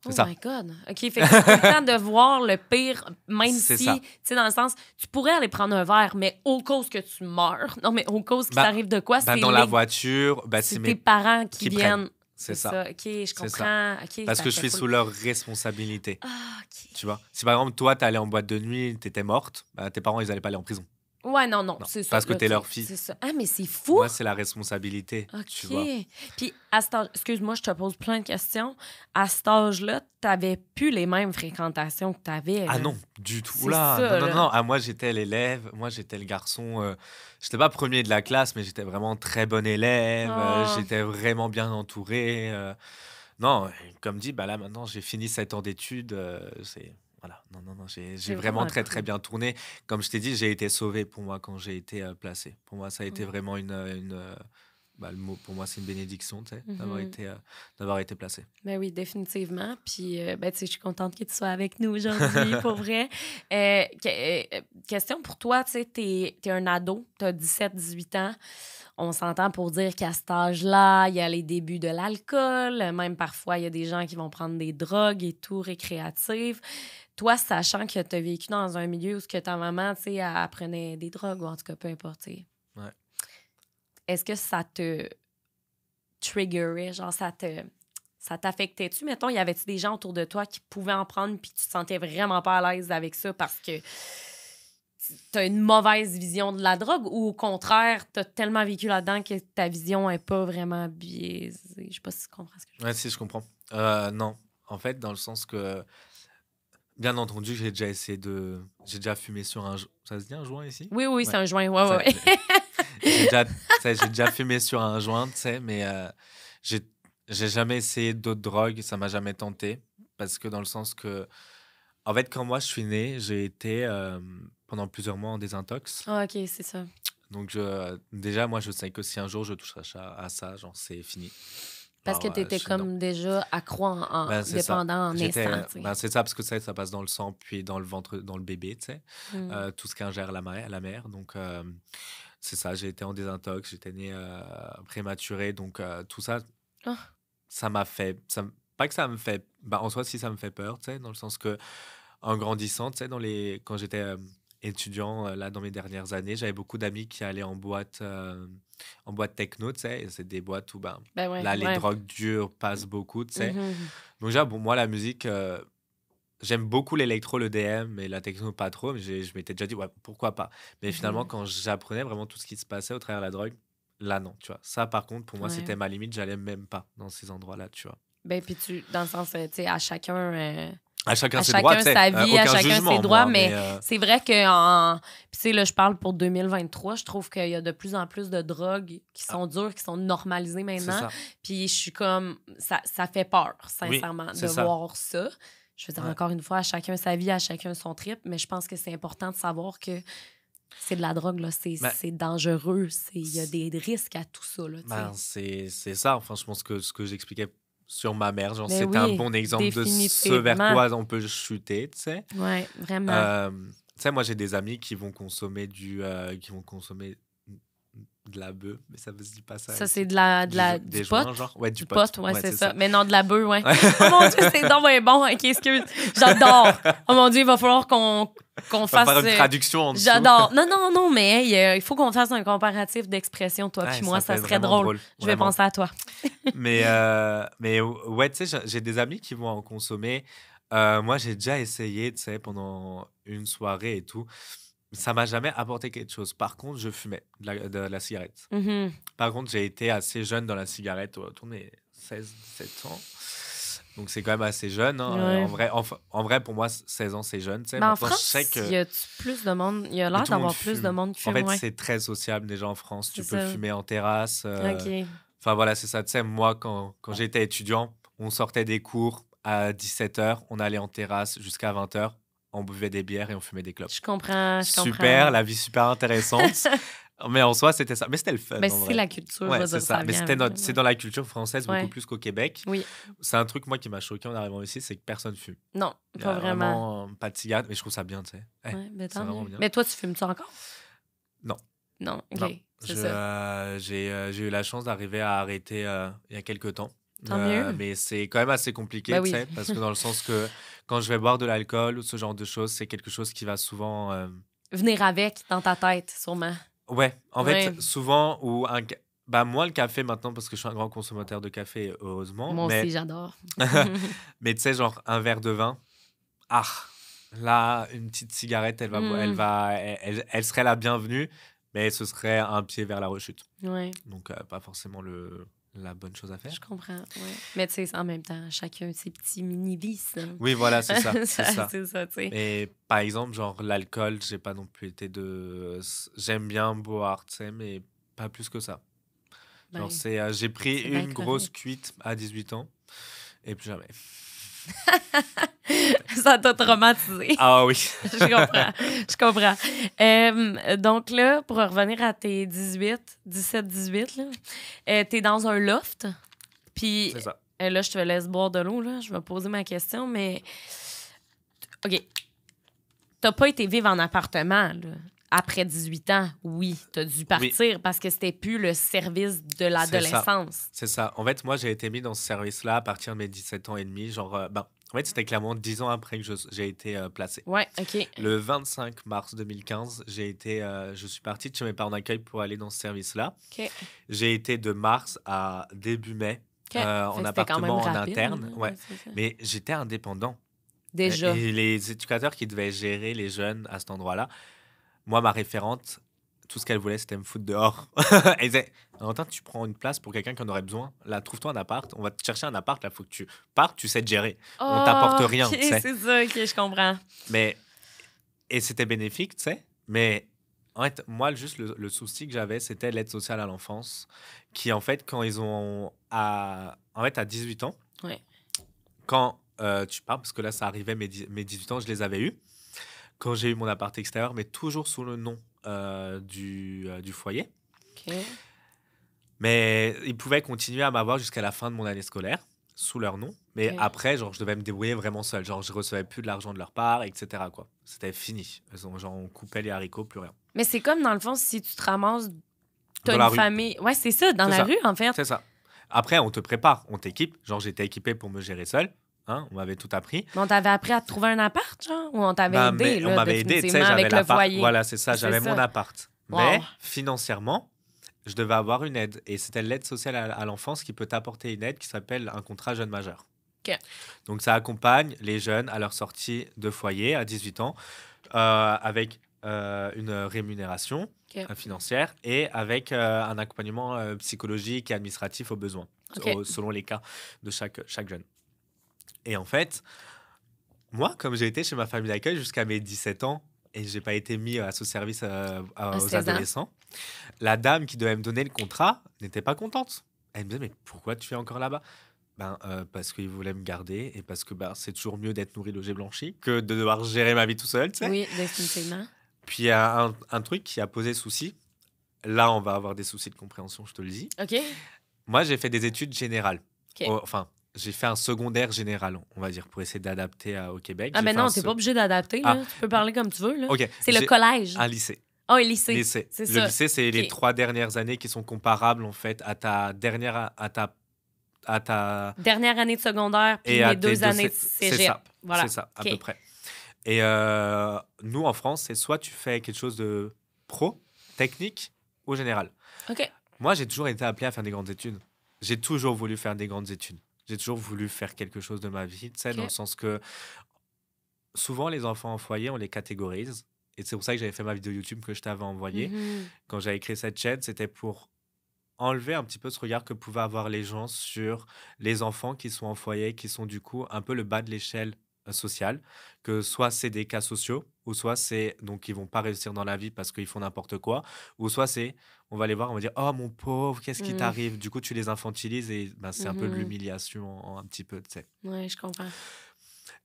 Oh C'est ça. my God. OK, fait que c'est tout le temps de voir le pire, même C'est si, ça. tu sais, dans le sens, tu pourrais aller prendre un verre, mais au cause que tu meurs. Non, mais au cause qu'il Bah, t'arrive de quoi, Bah, c'est dans la voiture, c'est c'est tes mes... parents qui qui viennent. prennent. C'est ça. OK, je C'est comprends. OK, Parce ça que je fait suis full- sous leur responsabilité. Ah, OK. Tu vois, si par exemple, toi, t'allais en boîte de nuit, t'étais morte, tes parents, ils allaient pas aller en prison. Ouais, non, Non, c'est ça. parce que là, t'es OK, leur fille. C'est ça. Ah, mais c'est fou. Moi, c'est la responsabilité. Tu vois. OK. Puis, à cet âge... Excuse-moi, je te pose plein de questions. À cet âge-là, t'avais plus les mêmes fréquentations que t'avais. Ah là. non, du tout. C'est Oula, ça, non. là. Ah, moi, j'étais l'élève. Moi, j'étais le garçon. J'étais pas premier de la classe, mais j'étais vraiment très bon élève. Oh. J'étais vraiment bien entouré. Non, comme dit, là, maintenant, j'ai fini 7 ans d'études. C'est... Voilà, non, j'ai C'est vraiment vraiment très, très cool. bien tourné. Comme je t'ai dit, j'ai été sauvé pour moi quand j'ai été placé. Pour moi, ça a été vraiment le mot pour moi, c'est une bénédiction, tu sais, Mhm. d'avoir été placé. Ben oui, définitivement. Puis, ben, tu sais, je suis contente que tu sois avec nous aujourd'hui, pour vrai. Question pour toi, tu sais, t'es un ado, t'as 17-18 ans. On s'entend pour dire qu'à cet âge-là, il y a les débuts de l'alcool. Même parfois, il y a des gens qui vont prendre des drogues et tout, récréatives. Toi, sachant que tu as vécu dans un milieu où ce que ta maman, tu sais, elle prenait des drogues, ou en tout cas, peu importe, tu sais, Ouais. est-ce que ça te triggerait, genre ça t'affectait-tu? Mettons, y avait-tu des gens autour de toi qui pouvaient en prendre puis tu te sentais vraiment pas à l'aise avec ça parce que t'as une mauvaise vision de la drogue ou au contraire, t'as tellement vécu là-dedans que ta vision est pas vraiment biaisée? Je sais pas si tu comprends ce que je veux Ouais, si, je comprends. Non, en fait, dans le sens que, bien entendu, j'ai déjà fumé sur ça se dit un joint ici? dire. Oui, oui, Ouais. c'est un joint. Ouais, Ça, ouais, ouais. j'ai déjà fumé sur un joint, tu sais, mais j'ai j'ai jamais essayé d'autres drogues, ça m'a jamais tenté. Parce que dans le sens que, en fait, quand moi je suis né, j'ai été pendant plusieurs mois en désintox. Ah, OK, c'est ça. Donc, déjà, moi, je sais que si un jour je toucherai à ça, genre, c'est fini. Parce que Genre, je t'étais suis dedans. comme déjà accro Ben, c'est ça. dépendant en naissant, tu sais. Ben, c'est ça, parce que ça passe dans le sang, puis dans le ventre, dans le bébé, tu sais. Mm. Tout ce qu'ingère la mère. Donc, c'est ça, j'ai été en désintox, j'étais né prématuré. Donc, tout ça, Ah, ça m'a fait. Pas que ça me fait. Bah, en soi, si ça me fait peur, tu sais, dans le sens que, en grandissant, tu sais, quand j'étais étudiant, là, dans mes dernières années, j'avais beaucoup d'amis qui allaient en boîte techno, tu sais, et c'est des boîtes où, ben, ben ouais, là, les ouais. drogues dures passent beaucoup, tu sais. Mhm. Donc, déjà, bon, moi, la musique, j'aime beaucoup l'électro, le DM, et la techno, pas trop, mais je m'étais déjà dit, ouais, pourquoi pas. Mais finalement, Mhm. quand j'apprenais vraiment tout ce qui se passait au travers de la drogue, là, non, tu vois. Ça, par contre, pour moi, Ouais. c'était ma limite, j'allais même pas dans ces endroits-là, tu vois. Ben, puis dans le sens, tu sais, À chacun à ses droits, chacun tu sais. sa vie, à Aucun chacun ses jugement, droits, moi, mais mais c'est vrai que, puis tu sais, là, je parle pour 2023, je trouve qu'il y a de plus en plus de drogues qui ah, sont dures, qui sont normalisées c'est maintenant, ça. puis je suis comme, ça fait peur, Oui, sincèrement, de c'est ça. voir ça. Je veux dire, Ouais. encore une fois, à chacun sa vie, à chacun son trip, mais je pense que c'est important de savoir que c'est de la drogue, là, Ben, c'est dangereux, il y a c- des risques à tout ça, là, tu sais. ben, c'est ça. Enfin, je pense que ce que j'expliquais sur ma mère, genre, Mais c'était un oui, bon exemple de ce vers définitivement. quoi on peut chuter, tu sais. Ouais, vraiment. Euh, Tu sais, moi, j'ai des amis qui vont consommer de la bœuf, mais ça ne se dit pas ça Ça, c'est ici. du Des pot. joints, genre. Ouais, du Du pot. pot, ouais, Ouais, c'est c'est ça. ça. Mais non, de la bœuf, ouais. Oh mon Dieu, c'est donc bien bon. OK, excuse. J'adore. Oh mon Dieu, il va falloir qu'on On va fasse... faire une traduction en dessous. J'adore. Non, non, non, mais hey, il faut qu'on fasse un comparatif d'expression, toi Ouais, puis moi. ça peut Ça être serait vraiment drôle. drôle, Je vais vraiment. penser à toi. Mais ouais, tu sais, j'ai des amis qui vont en consommer. Moi, j'ai déjà essayé, tu sais, pendant une soirée et tout. Ça m'a jamais apporté quelque chose. Par contre, je fumais de la cigarette. Mhm. Par contre, j'ai été assez jeune dans la cigarette, autour de mes 16-17 ans. Donc, c'est quand même assez jeune, hein. Ouais. En vrai, pour moi, 16 ans, c'est jeune. Tu sais. Mais en Maintenant, je sais France, que y a-tu plus de monde? Il y a mais l'air tout le monde d'avoir plus de fume. monde qui En fume, fait, ouais. c'est très sociable déjà en France. C'est Tu peux ça. fumer en terrasse. OK. Enfin, voilà, c'est ça. Tu sais, moi, quand j'étais étudiant, on sortait des cours à 17h, on allait en terrasse jusqu'à 20h, on buvait des bières et on fumait des clopes. Je comprends, je Super, comprends. la vie super intéressante. Mais en soi, c'était ça. Mais c'était le fun, Ben, en c'est vrai. la culture, je Ouais, veux c'est dire, ça. ça Mais vient avec. c'est dans la culture française beaucoup Ouais. plus qu'au Québec. Oui. C'est un truc, moi, qui m'a choqué en arrivant ici, c'est que personne fume. Non, Il y pas a vraiment. vraiment pas de cigarette, mais je trouve ça bien, tu sais. Ouais, ben C'est tant vraiment mieux. bien. Mais toi, tu fumes-tu encore? Non, Non, OK, non. c'est ça. J'ai eu la chance d'arriver à arrêter il y a quelques temps. Tant mieux. Mais c'est quand même assez compliqué, Ben tu oui. sais, parce que dans le sens que quand je vais boire de l'alcool ou ce genre de choses, c'est quelque chose qui va souvent... Venir avec dans ta tête, sûrement. Ouais, en Ouais. fait, souvent, bah, moi, le café maintenant, parce que je suis un grand consommateur de café, heureusement, Moi aussi, j'adore. mais tu sais, genre un verre de vin, ah, là, une petite cigarette, Mm, elle serait la bienvenue, mais ce serait un pied vers la rechute. ouais, Donc, pas forcément la bonne chose à faire. je comprends. Ouais. Mais tu sais, en même temps, chacun ses petits mini-vices. Hein. Oui, voilà, c'est ça, c'est ça. C'est ça, tu sais. Mais par exemple, genre l'alcool, j'ai pas non plus été j'aime bien boire, tu sais, mais pas plus que ça. Ben, Genre, j'ai pris c'est bien une grosse correct. cuite à 18 ans et plus jamais. Ça t'a traumatisé. Ah oui. Je comprends. Donc là, pour revenir à tes 17-18, t'es dans un loft. Puis C'est ça. là, je te laisse boire de l'eau. Là. Je vais poser ma question, mais... OK. T'as pas été vivre en appartement, là. Après 18 ans, oui, t'as dû partir parce que c'était plus le service de l'adolescence. C'est ça. En fait, moi, j'ai été mis dans ce service-là à partir de mes 17 ans et demi. Genre, en fait, c'était clairement 10 ans après que j'ai été placé. Ouais, OK. Le 25 mars 2015, je suis parti de chez mes parents d'accueil pour aller dans ce service-là. OK. J'ai été de mars à début mai en appartement en interne. Ouais. Mais j'étais indépendant. Déjà. Et les éducateurs qui devaient gérer les jeunes à cet endroit-là, moi, ma référente, tout ce qu'elle voulait, c'était me foutre dehors. Elle disait, Valentin, tu prends une place pour quelqu'un qui en aurait besoin. Là, trouve-toi un appart. On va te chercher un appart. Là, faut que tu partes, tu sais te gérer. On t'apporte rien, OK, tu sais. c'est ça. OK, je comprends. Et c'était bénéfique, tu sais. Mais en fait, moi, juste le souci que j'avais, c'était l'aide sociale à l'enfance. Qui, en fait, quand ils ont... à 18 ans, Ouais. quand tu pars, parce que là, ça arrivait, mes 18 ans, je les avais eus. Quand j'ai eu mon appart extérieur, mais toujours sous le nom du foyer. OK. Mais ils pouvaient continuer à m'avoir jusqu'à la fin de mon année scolaire, sous leur nom. Mais après, genre, je devais me débrouiller vraiment seul. Genre, je recevais plus de l'argent de leur part, etc., quoi. C'était fini. Genre, on coupait les haricots, plus rien. Mais c'est comme, dans le fond, si tu te ramasses, t'as Dans la une rue. famille... Ouais, c'est ça, dans C'est la ça. rue, en fait. C'est ça. Après, on te prépare, on t'équipe. Genre, j'étais équipé pour me gérer seul. Hein, on m'avait tout appris. Mais on t'avait appris à te trouver un appart, genre? Ou on t'avait aidé, Mais on là, m'avait aidé, tu sais, définitivement, j'avais avec le l'appart. foyer? Voilà, c'est ça, C'est j'avais ça. mon appart. Wow. Mais financièrement, je devais avoir une aide. Et c'était l'aide sociale à l'enfance qui peut t'apporter une aide qui s'appelle un contrat jeune majeur. OK. Donc, ça accompagne les jeunes à leur sortie de foyer à 18 ans avec une rémunération financière et avec un accompagnement psychologique et administratif aux besoins, selon les cas de chaque jeune. Et en fait, moi, comme j'ai été chez ma famille d'accueil jusqu'à mes 17 ans et j'ai pas été mis à ce service aux adolescents, la dame qui devait me donner le contrat n'était pas contente. Elle me disait, mais pourquoi tu es encore là-bas ? Parce qu'ils voulaient me garder et parce que c'est toujours mieux d'être nourri, logé, blanchi que de devoir gérer ma vie tout seul, tu sais. Oui, définitivement. Puis il y a un truc qui a posé souci. Là, on va avoir des soucis de compréhension, je te le dis. OK. Moi, j'ai fait des études générales. OK. Enfin, j'ai fait un secondaire général, on va dire, pour essayer d'adapter au Québec. Ah, mais non, t'es pas obligé d'adapter. Là. Tu peux parler comme tu veux. Là. OK. C'est le collège. Un lycée. Oh, un lycée. C'est ça. Le lycée, c'est les 3 dernières années qui sont comparables, en fait, à ta dernière... à ta dernière année de secondaire puis les 2 années de cégep. C'est ça, voilà. C'est ça, à peu près. Et nous, en France, c'est soit tu fais quelque chose de pro, technique ou général. OK. Moi, j'ai toujours été appelé à faire des grandes études. J'ai toujours voulu faire des grandes études. J'ai toujours voulu faire quelque chose de ma vie, tu sais, dans le sens que souvent, les enfants en foyer, on les catégorise. Et c'est pour ça que j'avais fait ma vidéo YouTube que je t'avais envoyée. Quand j'avais créé cette chaîne, c'était pour enlever un petit peu ce regard que pouvaient avoir les gens sur les enfants qui sont en foyer, qui sont du coup un peu le bas de l'échelle sociale, que soit c'est des cas sociaux, ou soit c'est donc ils vont pas réussir dans la vie parce qu'ils font n'importe quoi, ou soit c'est on va les voir, on va dire oh mon pauvre, qu'est-ce qui t'arrive, du coup tu les infantilises et c'est un peu de l'humiliation un petit peu, tu sais. Ouais, je comprends.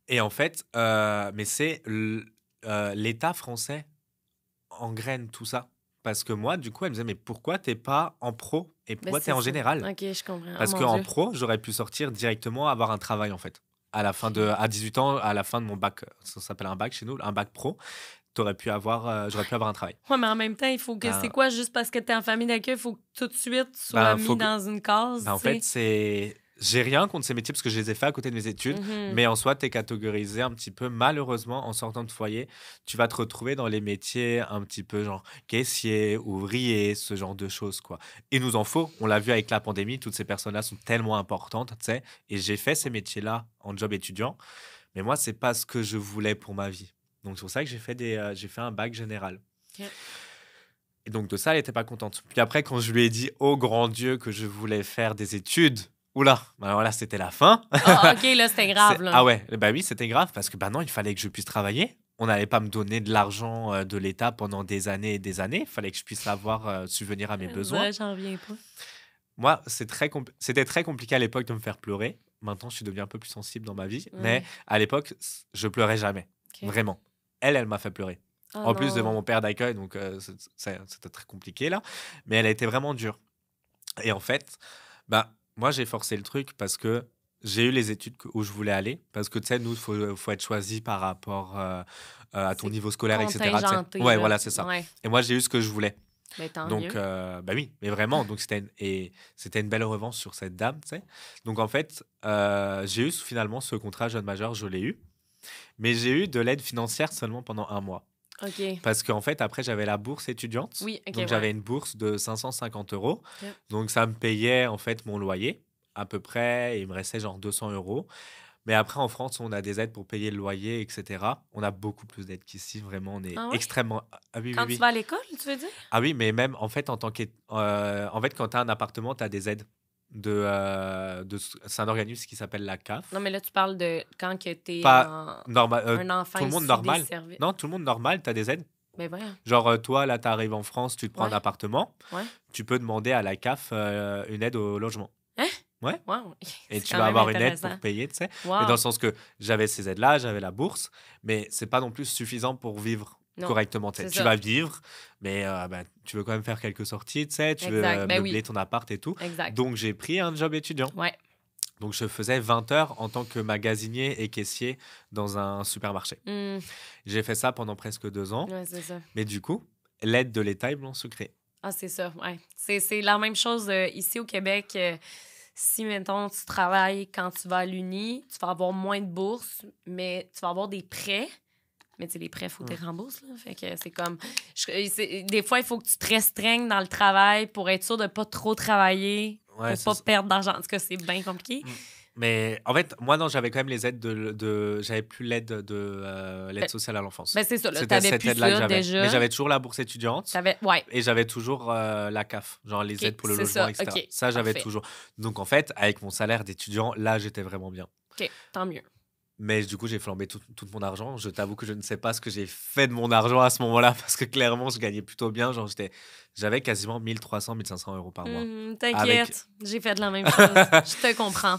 Et en fait, mais c'est l'État français engraine tout ça. Parce que moi, du coup, elle me disait, mais pourquoi t'es pas en pro et pourquoi t'es en général ? OK, je comprends. Parce qu'en pro, j'aurais pu sortir directement, avoir un travail, en fait. À 18 ans, à la fin de mon bac, ça s'appelle un bac chez nous, un bac pro, j'aurais pu avoir un travail. Ouais, mais en même temps, il faut que c'est quoi, juste parce que t'es en famille d'accueil, il faut que tout de suite tu sois mis dans une case. En fait, c'est... J'ai rien contre ces métiers parce que je les ai fait à côté de mes études, mais en soi, tu es catégorisé un petit peu. Malheureusement, en sortant de foyer, tu vas te retrouver dans les métiers un petit peu genre caissier, ouvrier, ce genre de choses, quoi. Il nous en faut. On l'a vu avec la pandémie, toutes ces personnes-là sont tellement importantes, tu sais. Et j'ai fait ces métiers-là en job étudiant, mais moi, c'est pas ce que je voulais pour ma vie. Donc, c'est pour ça que j'ai fait un bac général. Okay. Et donc, de ça, elle n'était pas contente. Puis après, quand je lui ai dit, oh grand Dieu, que je voulais faire des études, oula, alors là, c'était la fin. Ah, OK, là, c'était grave. Là. Ah ouais, bah oui, c'était grave parce que non, il fallait que je puisse travailler. On n'allait pas me donner de l'argent de l'État pendant des années et des années. Il fallait que je puisse subvenir à mes besoins. Ouais, j'en reviens pas. Moi, c'était très compliqué à l'époque de me faire pleurer Maintenant, je suis devenu un peu plus sensible dans ma vie. Ouais. Mais à l'époque, je pleurais jamais. OK. Vraiment. Elle m'a fait pleurer. Oh En plus, devant non. mon père d'accueil, donc c'était très compliqué là. Mais elle a été vraiment dure. Et en fait, bah, moi, j'ai forcé le truc parce que j'ai eu les études où je voulais aller. Parce que, tu sais, nous, faut être choisi par rapport à ton C'est niveau scolaire, etc. tu sais. contingenté, Ouais, là. voilà, c'est ça. Ouais. Et moi, j'ai eu ce que je voulais. Ben, tant Donc, mieux. bah oui, mais vraiment. Donc, c'était une belle revanche sur cette dame, tu sais. Donc, en fait, j'ai eu finalement ce contrat jeune majeur, je l'ai eu. Mais j'ai eu de l'aide financière seulement pendant 1 mois. OK. Parce qu'en fait, après, j'avais la bourse étudiante. Oui, OK, Donc, j'avais ouais. une bourse de 550 euros. OK. Donc, ça me payait en fait mon loyer à peu près. Et il me restait genre 200 euros. Mais après, en France, on a des aides pour payer le loyer, etc. On a beaucoup plus d'aides qu'ici. Vraiment, on est Ah ouais? extrêmement. Ah oui, oui, Quand tu oui. vas à l'école, tu veux dire? Ah oui, mais même en fait, en fait, quand tu as un appartement, tu as des aides. C'est un organisme qui s'appelle la CAF. Non, mais là, tu parles de quand que t'es Pas normal. un enfant Tout le monde issu des normal. services. Non, tout le monde normal, tu as des aides. Ben voyons. Genre, toi, là, tu arrives en France, tu te prends un Ouais. appartement, Ouais. tu peux demander à la CAF une aide au logement. Hein? Ouais. Wow. Et C'est tu quand vas même avoir une aide intéressant. pour payer, tu sais. Wow. Mais dans le sens que j'avais ces aides-là, j'avais la bourse, mais c'est pas non plus suffisant pour vivre Non, correctement. Tu sais. c'est Tu ça. vas vivre, mais bah, tu veux quand même faire quelques sorties, tu sais, tu veux Exact. Ben meubler oui. ton appart et tout. Exact. Donc, j'ai pris un job étudiant. Ouais. Donc, je faisais 20 heures en tant que magasinier et caissier dans un supermarché. Hmm. J'ai fait ça pendant presque 2 ans. Ouais, c'est ça. Mais du coup, l'aide de l'État, ils me l'ont sucré. Ah, c'est ça, ouais. C'est la même chose ici au Québec. Si, mettons, tu travailles quand tu vas à l'Uni, tu vas avoir moins de bourses, mais tu vas avoir des prêts. Mais tu sais, les prêts, il faut que tu les rembourses. Là. Fait que c'est comme... des fois, il faut que tu te restreignes dans le travail pour être sûr de pas trop travailler, Ouais, pour pas perdre d'argent. En tout cas, c'est bien compliqué. Mais en fait, moi, non, j'avais quand même les aides j'avais plus l'aide de l'aide sociale à l'enfance. Ben, c'est ça, là. C'était T'avais cette plus aide-là que ça, j'avais. déjà. Mais j'avais toujours la bourse étudiante Ouais. et j'avais toujours la CAF, genre les OK, aides pour le c'est logement, ça. etc. OK, Ça, j'avais parfait. toujours. Donc, en fait, avec mon salaire d'étudiant, là, j'étais vraiment bien. OK, tant mieux. Mais du coup, j'ai flambé tout mon argent. Je t'avoue que je ne sais pas ce que j'ai fait de mon argent à ce moment-là parce que clairement, je gagnais plutôt bien. Genre, j'avais quasiment 1300, 1500 euros par mois. T'inquiète, j'ai fait de la même chose. Je te comprends.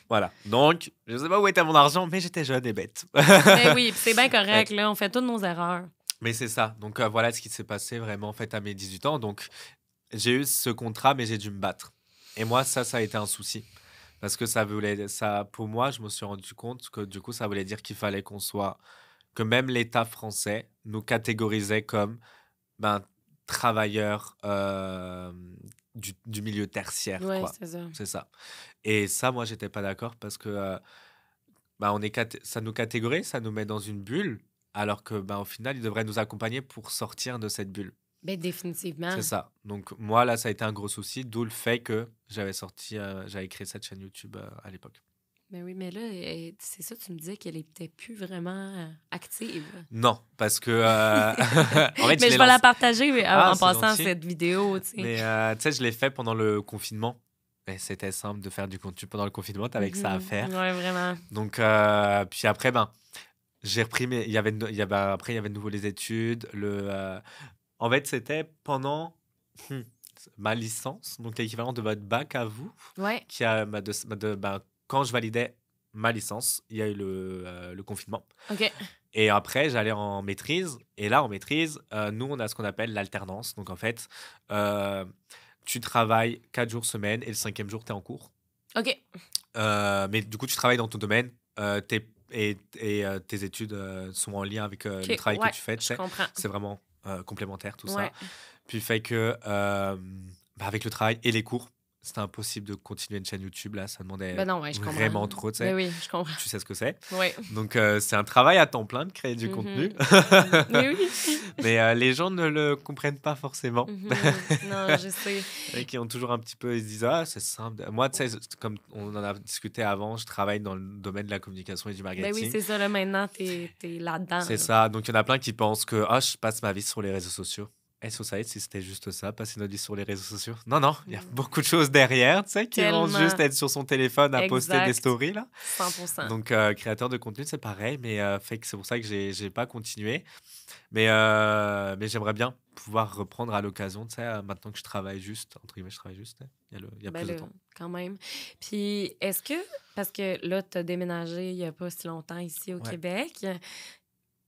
Voilà. Donc, je sais pas où était mon argent, mais j'étais jeune et bête. Mais oui, puis c'est bien correct, là. On fait toutes nos erreurs. Mais c'est ça. Donc, voilà ce qui s'est passé vraiment en fait à mes 18 ans. Donc, j'ai eu ce contrat, mais j'ai dû me battre. Et moi, ça a été un souci. Parce que pour moi, je me suis rendu compte que du coup, ça voulait dire qu'il fallait que même l'État français nous catégorisait comme travailleurs du milieu tertiaire, Ouais, quoi. c'est ça. C'est ça. Et ça, moi, j'étais pas d'accord parce que ça nous catégorise, ça nous met dans une bulle, alors que au final, ils devraient nous accompagner pour sortir de cette bulle. Ben, définitivement. C'est ça. Donc, moi, là, ça a été un gros souci, d'où le fait que j'avais créé cette chaîne YouTube à l'époque. Ben oui, mais là, c'est ça, tu me disais qu'elle était plus vraiment active. Non, parce que. En fait, Mais je vais la partager en c'est passant gentil. cette vidéo, tu sais. Mais tu sais, je l'ai fait pendant le confinement. Et c'était simple de faire du contenu pendant le confinement, t'avais que ça à faire. Ouais, vraiment. Donc, puis après, j'ai repris. Après, il y avait de nouveau les études. En fait, c'était pendant ma licence, donc l'équivalent de votre bac à vous, Ouais. quand je validais ma licence, il y a eu le confinement. OK. Et après, j'allais en maîtrise. Et là, en maîtrise, nous, on a ce qu'on appelle l'alternance. Donc, en fait, tu travailles 4 jours semaine et le 5e jour, tu es en cours. OK. Mais du coup, tu travailles dans ton domaine tes études sont en lien avec le travail ouais, que tu fais. Je comprends. C'est vraiment complémentaire, tout Ouais. ça. Puis fait que, avec le travail et les cours, c'était impossible de continuer une chaîne YouTube. Là, ça demandait Ben non, ouais, je comprends. vraiment trop. Tu sais. Ben oui, je comprends. Tu sais ce que c'est. Ouais. Donc, c'est un travail à temps plein de créer du contenu. Mais oui. Mais les gens ne le comprennent pas forcément. Non, je sais. Et qui ont toujours un petit peu, ils se disent, ah, c'est simple. Moi, tu sais, comme on en a discuté avant, je travaille dans le domaine de la communication et du marketing. Ben oui, c'est ça, là, maintenant, t'es là-dedans. C'est là. ça. Donc, il y en a plein qui pensent que je passe ma vie sur les réseaux sociaux. SO si c'était juste ça, passer notre vie sur les réseaux sociaux. Non, non, il y a beaucoup de choses derrière, tu sais, qui vont Tellement. juste être sur son téléphone à poster des Exact. stories, là. 100%. Donc, créateur de contenu, c'est pareil, mais fait que c'est pour ça que j'ai pas continué. Mais j'aimerais bien pouvoir reprendre à l'occasion, tu sais, maintenant que je travaille juste, entre guillemets, je travaille juste, hein, il y a Ben plus de là, temps. quand même. Puis, est-ce que, parce que là, tu as déménagé il n'y a pas si longtemps ici au Ouais. Québec,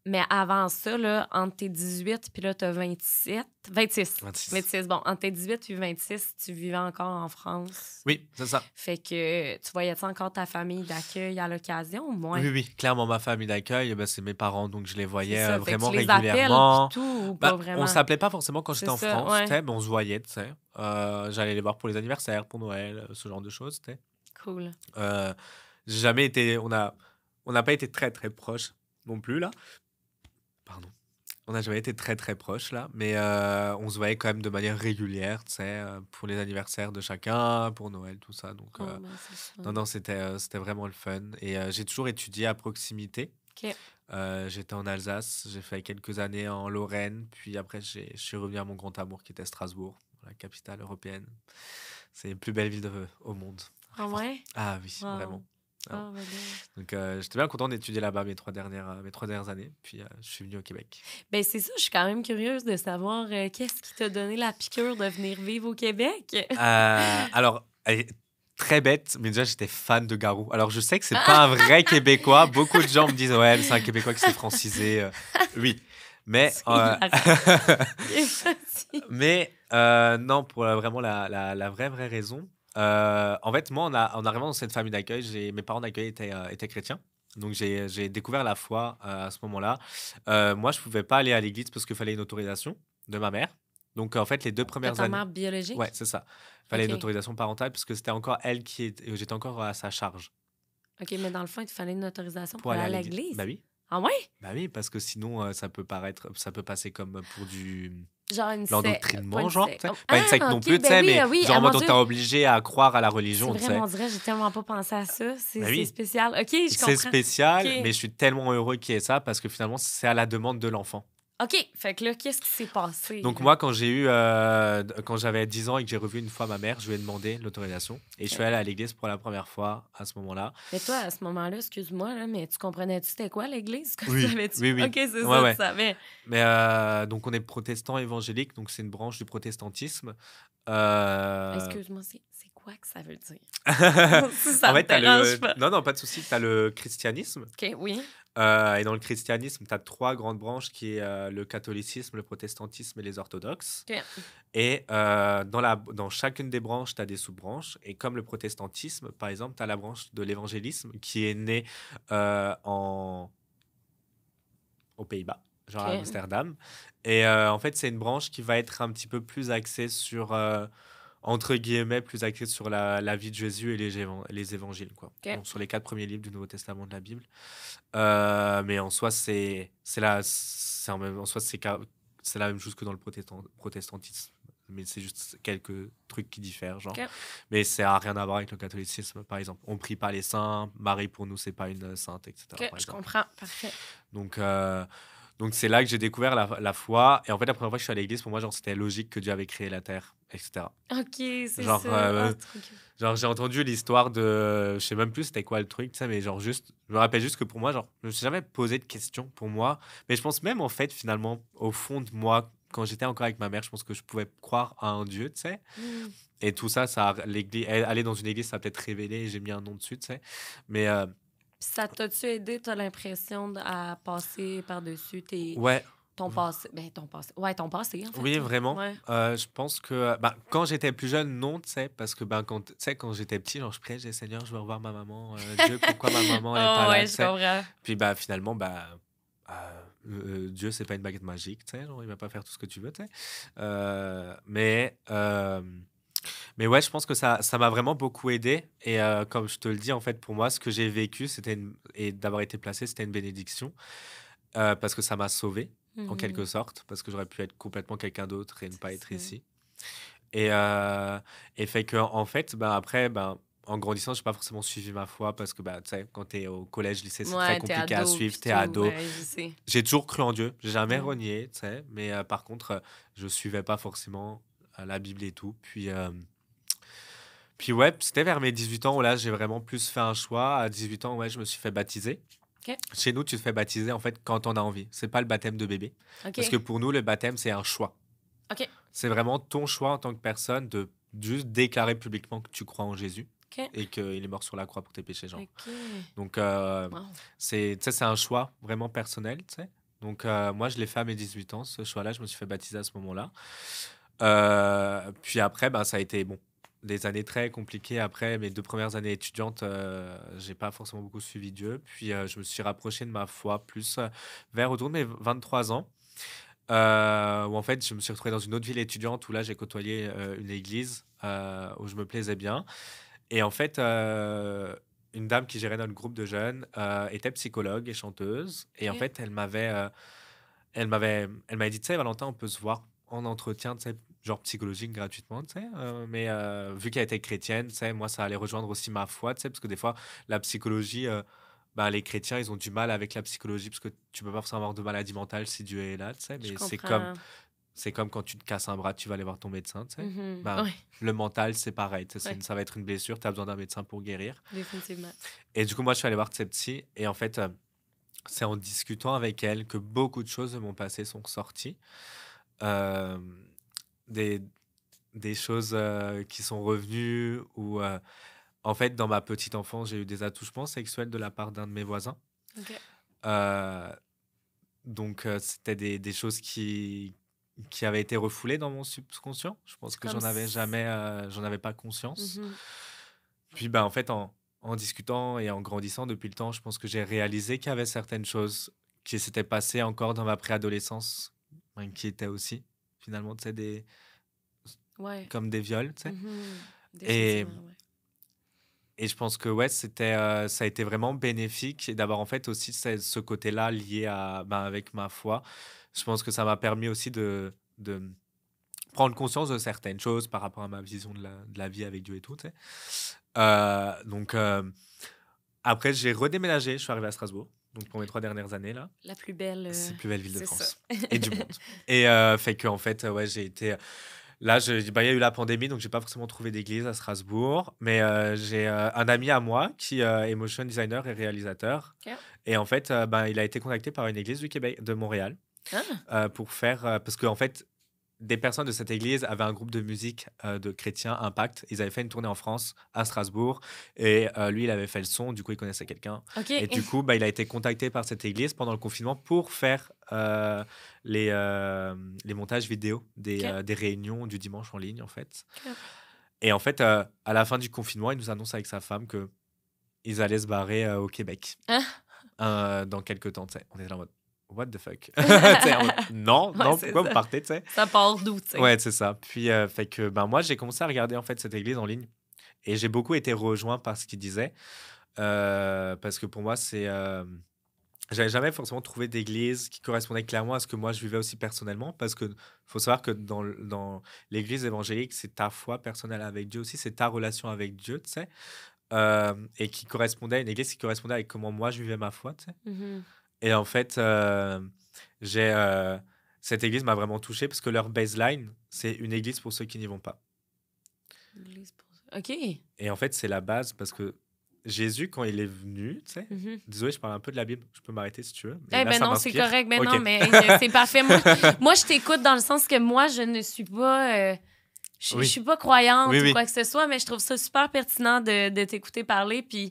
mais avant ça, là, entre tes 18 puis là, tu as 26. 26. Bon, entre tes 18 et 26, tu vivais encore en France. Oui, c'est ça. Fait que tu voyais-tu encore ta famille d'accueil à l'occasion ou moins? Oui, oui, clairement, ma famille d'accueil, bah, c'est mes parents, donc je les C'est voyais ça. Fait que vraiment tu les appelles régulièrement. puis tout ou pas Bah, on vraiment? s'appelait pas forcément quand j'étais C'est en ça, France, tu ouais. sais, mais on se voyait, tu sais. J'allais les voir pour les anniversaires, pour Noël, ce genre de choses, tu sais. Cool. Euh, j'ai jamais été, on n'a pas été très très proches non plus là. Pardon. On n'a jamais été très très proches là, mais on se voyait quand même de manière régulière, tu sais, pour les anniversaires de chacun, pour Noël, tout ça. Donc, Oh, ben, c'est non, fun. non, c'était vraiment le fun. Et j'ai toujours étudié à proximité. OK. J'étais en Alsace, j'ai fait quelques années en Lorraine, puis après, je suis revenu à mon grand amour qui était Strasbourg, la capitale européenne. C'est la plus belle ville au monde. Ah Vraiment. ouais? Ah oui, Wow. vraiment. Ah, ben là. Donc, j'étais bien content d'étudier là-bas mes 3 dernières années, puis je suis venu au Québec. Ben c'est ça, je suis quand même curieuse de savoir qu'est-ce qui t'a donné la piqûre de venir vivre au Québec? Alors, elle est très bête, mais déjà, j'étais fan de Garou. Alors, je sais que c'est pas un vrai Québécois. Beaucoup de gens me disent, ouais, mais c'est un Québécois qui s'est francisé. Oui, mais, C'est hilarant. Vas-y. mais non, pour vraiment la vraie raison. En fait, moi, en arrivant dans cette famille d'accueil, mes parents d'accueil étaient chrétiens. Donc, j'ai découvert la foi à ce moment-là. Moi, je pouvais pas aller à l'église parce qu'il fallait une autorisation de ma mère. Donc, en fait, les 2 De premières ta années. mère biologique? Ouais, c'est ça. Il fallait une OK. autorisation parentale puisque c'était encore elle j'étais encore à sa charge OK, mais dans le fond, il te fallait une autorisation pour pour aller aller à à l'église. l'église? Bah oui, Ah ouais? bah oui, parce que sinon ça peut passer comme pour du Genre une pas l'endoctrinement, une genre, tu sais. Pas une secte Ah, non OK, plus, tu ben sais, oui, mais oui. genre Ah en mon mode on Dieu, t'a obligé à croire à la c'est religion, tu vrai, sais. on dirait, j'ai tellement pas pensé à ça. Bah C'est oui, spécial. OK, je c'est comprends. spécial, mais OK. je suis tellement heureux qu'il y ait ça parce que finalement c'est à la demande de l'enfant. OK, fait que là, qu'est-ce qui s'est passé, Donc là? moi, quand j'avais 10 ans et que j'ai revu une fois ma mère, je lui ai demandé l'autorisation et je suis OK. allé à l'église pour la première fois à ce moment-là. Mais toi, à ce moment-là, excuse-moi, là, mais tu comprenais-tu c'était quoi l'Église? Oui, Savais-tu? oui, oui. OK, c'est Ouais, ça, tu ouais. savais. Mais donc on est protestant évangélique, donc c'est une branche du protestantisme. Excuse-moi, c'est quoi que ça veut dire? Si En ça me fait, t'as dérange pas. non, non, pas de souci, tu as le christianisme. OK, oui. Et dans le christianisme, tu as 3 grandes branches qui est le catholicisme, le protestantisme et les orthodoxes. OK. Et dans chacune des branches, tu as des sous-branches. Et comme le protestantisme, par exemple, tu as la branche de l'évangélisme qui est née euh, en... aux Pays-Bas, genre à OK. Amsterdam. Et en fait, c'est une branche qui va être un petit peu plus axée sur, entre guillemets, plus axée sur la vie de Jésus et les évangiles, quoi. OK. Donc, sur les 4 premiers livres du Nouveau Testament de la Bible. Mais en soi, c'est la même chose que dans le protestantisme. Mais c'est juste quelques trucs qui diffèrent, genre. OK. Mais ça n'a rien à voir avec le catholicisme, par exemple. On prie pas les saints, Marie pour nous, c'est pas une sainte, etc. OK, par je exemple. comprends. Parfait. Donc c'est là que j'ai découvert la foi. Et en fait, la première fois que je suis à l'église, pour moi, genre, c'était logique que Dieu avait créé la terre, etc. OK, c'est Genre, ça. Ah, c'est trop cute. Genre, j'ai entendu l'histoire de. Je sais même plus c'était quoi le truc, tu sais, mais genre, juste. Je me rappelle juste que pour moi, genre, je me suis jamais posé de questions pour moi. Mais je pense même, en fait, finalement, au fond de moi, quand j'étais encore avec ma mère, je pense que je pouvais croire à un Dieu, tu sais. Mm. Et tout ça, aller dans une église, ça a peut-être révélé et j'ai mis un nom dessus, tu sais. Mais Puis ça t'a-tu aidé, t'as l'impression, à passer par-dessus ouais, ton passé? Ben, ton passé. Ouais, ton passé, en fait. oui, là. vraiment. Ouais. Je pense que quand j'étais plus jeune, non, tu sais, parce que tu sais, quand j'étais petit, genre, je priais, j'ai Seigneur, je veux revoir ma maman. Dieu, pourquoi ma maman est pas Oh, là, ouais, tu je sais. comprends. Puis finalement, Dieu, c'est pas une baguette magique, tu sais, genre, il va pas faire tout ce que tu veux, tu sais. Mais ouais, je pense que ça m'a vraiment beaucoup aidé. Et comme je te le dis, en fait, pour moi, ce que j'ai vécu, et d'avoir été placé, c'était une bénédiction. Parce que ça m'a sauvé, en quelque Mhm. sorte, parce que j'aurais pu être complètement quelqu'un d'autre et ne pas être C'est ça. ici. Et fait que, en fait, après, en grandissant, j'ai pas forcément suivi ma foi parce que bah, tu sais, quand t'es au collège, lycée, c'est très Ouais, t'es compliqué à ado, suivre. puis T'es tout. ado. Ouais, je sais. J'ai toujours cru en Dieu. J'ai jamais Mm. renié, tu sais. Mais par contre, je suivais pas forcément la Bible et tout. Puis ouais, c'était vers mes 18 ans où là, j'ai vraiment plus fait un choix. À 18 ans, ouais, je me suis fait baptiser. OK. Chez nous, tu te fais baptiser en fait quand on a envie. C'est pas le baptême de bébé. Parce que OK. pour nous, le baptême, c'est un choix. OK. C'est vraiment ton choix en tant que personne de juste déclarer publiquement que tu crois en Jésus OK. et qu'il est mort sur la croix pour tes péchés, genre. OK. Donc, Wow. tu sais, c'est un choix vraiment personnel, tu sais. Donc, moi, je l'ai fait à mes 18 ans, ce choix-là. Je me suis fait baptiser à ce moment-là. Puis après, ben, ça a été, bon, des années très compliquées. Après, mes 2 premières années étudiantes, j'ai pas forcément beaucoup suivi Dieu. Puis, je me suis rapproché de ma foi plus vers autour de mes 23 ans. Où en fait, je me suis retrouvé dans une autre ville étudiante où là, j'ai côtoyé une église où je me plaisais bien. Et en fait, une dame qui gérait notre groupe de jeunes était psychologue et chanteuse. Et en OK. fait, elle m'avait dit, tu sais, Valentin, on peut se voir en entretien, tu sais, genre psychologique gratuitement, tu sais. Mais vu qu'elle était chrétienne, tu sais, moi, ça allait rejoindre aussi ma foi, tu sais, parce que des fois, la psychologie, ben, les chrétiens, ils ont du mal avec la psychologie parce que tu peux pas forcément avoir de maladie mentale si Dieu est là, tu sais. Je Mais comprends. c'est comme quand tu te casses un bras, tu vas aller voir ton médecin, tu sais. Mhm. Ben, Ouais, le mental, c'est pareil, tu sais, ouais, ça va être une blessure, tu as besoin d'un médecin pour guérir. définitivement. Et du coup, moi, je suis allé voir cette psy et en fait, c'est en discutant avec elle que beaucoup de choses de mon passé sont ressorties. Euh, des, des choses qui sont revenues ou en fait, dans ma petite enfance, j'ai eu des attouchements sexuels de la part d'un de mes voisins. OK. Euh, donc, c'était des choses qui avaient été refoulées dans mon subconscient. Je pense C'est que comme si... j'en avais pas conscience. Mhm. Puis, ben, en fait, en discutant et en grandissant depuis le temps, je pense que j'ai réalisé qu'il y avait certaines choses qui s'étaient passées encore dans ma préadolescence, ben, qui étaient aussi, finalement, tu sais, Ouais. comme des viols, tu sais. Mhm. Et, Définitivement, ouais. et je pense que, ouais, ça a été vraiment bénéfique d'avoir, en fait, aussi ce côté-là lié ben, avec ma foi. Je pense que ça m'a permis aussi de prendre conscience de certaines choses par rapport à ma vision de la vie avec Dieu et tout, tu sais. Donc, après, j'ai redéménagé. Je suis arrivé à Strasbourg. Donc, pour mes 3 dernières années, là. La plus belle, C'est la plus belle ville de c'est ça. France. Et du monde. Et fait que, en fait, ouais, j'ai été. Là, bah, il y a eu la pandémie, donc j'ai pas forcément trouvé d'église à Strasbourg. Mais j'ai un ami à moi qui est motion designer et réalisateur. OK. Et en fait, ben, il a été contacté par une église du Québec, de Montréal, Ah, pour faire. Parce qu'en fait, des personnes de cette église avaient un groupe de musique de chrétiens Impact. Ils avaient fait une tournée en France, à Strasbourg. Et lui, il avait fait le son. Du coup, il connaissait quelqu'un. OK. Et du coup, bah, il a été contacté par cette église pendant le confinement pour faire les montages vidéo OK. des réunions du dimanche en ligne, en fait. OK. Et en fait, à la fin du confinement, il nous annonce avec sa femme qu'ils allaient se barrer au Québec dans quelques temps. Tu sais. On était là en mode, what the fuck? Tu sais, non, Ouais, non, c'est pourquoi vous ça. partez, tu sais? Ça part d'où, tu sais? Ouais, c'est ça. Puis, fait que ben, moi, j'ai commencé à regarder en fait cette église en ligne et j'ai beaucoup été rejoint par ce qu'il disait parce que pour moi, j'avais jamais forcément trouvé d'église qui correspondait clairement à ce que moi je vivais aussi personnellement parce que faut savoir que dans l'église évangélique, c'est ta foi personnelle avec Dieu aussi, c'est ta relation avec Dieu, tu sais, et qui correspondait à une église qui correspondait avec comment moi je vivais ma foi, tu sais. Mhm. Et en fait, j'ai cette église m'a vraiment touché parce que leur baseline, c'est une église pour ceux qui n'y vont pas. OK. Et en fait, c'est la base parce que Jésus, quand il est venu, tu sais, Mhm. désolé, je parle un peu de la Bible, je peux m'arrêter si tu veux. Mais Eh là, ben ça non, c'est m'inspire. correct. Ben Ok. non, mais c'est parfait. Moi, je t'écoute dans le sens que moi, je ne suis pas... je Oui, suis pas croyante oui, ou oui. quoi que ce soit, mais je trouve ça super pertinent de t'écouter parler. Puis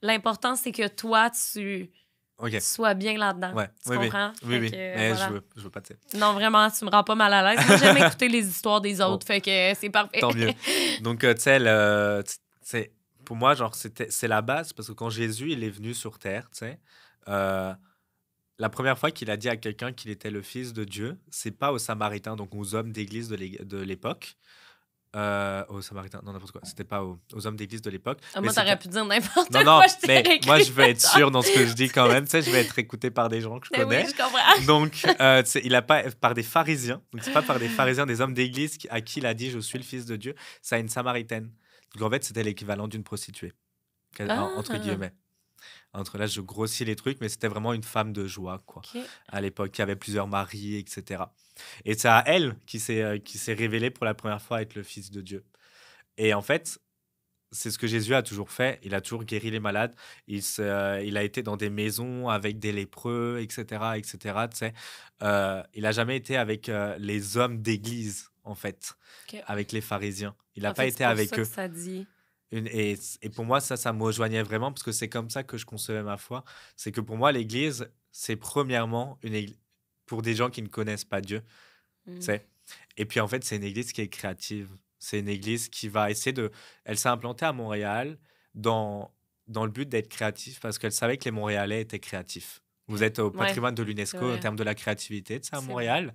l'important, c'est que toi, tu Ok. sois bien là-dedans. Ouais, Tu oui, oui. comprends? Oui, Fait oui. que, Mais voilà. je veux pas, tu sais. Non, vraiment, tu me rends pas mal à l'aise. Moi, j'aime écouter les histoires des autres. Bon, Fait que c'est parfait. tant mieux. Donc, tu sais, pour moi, genre, c'est la base parce que quand Jésus, il est venu sur terre, tu sais, euh, la première fois qu'il a dit à quelqu'un qu'il était le fils de Dieu, c'est pas aux Samaritains, donc aux hommes d'église de l'époque. Aux Samaritains, non, n'importe quoi. C'était pas aux hommes d'église de l'époque. Ah, Mais moi, c'était. t'aurais pu dire n'importe Non, quoi. non, Je mais t'aurais moi, écrit je veux être ça. sûr dans ce que je dis quand même. Tu sais, je vais être écouté par des gens que je Ben oui, connais. je comprends. Donc, tu sais, il a pas par des pharisiens. Donc, c'est pas par des pharisiens, des hommes d'église à qui il a dit je suis le fils de Dieu. C'est à une Samaritaine. Donc, en fait, c'était l'équivalent d'une prostituée, entre Ah, guillemets. Là, je grossis les trucs, mais c'était vraiment une femme de joie, quoi, OK. à l'époque, qui avait plusieurs maris, etc. Et c'est à elle qui s'est révélé pour la première fois être le Fils de Dieu. Et en fait, c'est ce que Jésus a toujours fait. Il a toujours guéri les malades. Il a été dans des maisons avec des lépreux, etc., etc. Tu sais. Il a jamais été avec les hommes d'église, en fait, OK. avec les pharisiens. Il n'a En pas fait, c'est été pour avec ça que eux. ça dit. Et pour moi, ça me rejoignait vraiment parce que c'est comme ça que je concevais ma foi. C'est que pour moi, l'église, c'est premièrement une église pour des gens qui ne connaissent pas Dieu. Tu Mm. sais. Et puis en fait, c'est une église qui est créative. C'est une église qui va essayer de. Elle s'est implantée à Montréal dans le but d'être créatif parce qu'elle savait que les Montréalais étaient créatifs. Vous êtes au Ouais, patrimoine de c'est l'UNESCO en vrai. termes de la créativité, tu sais, à C'est vrai. Montréal.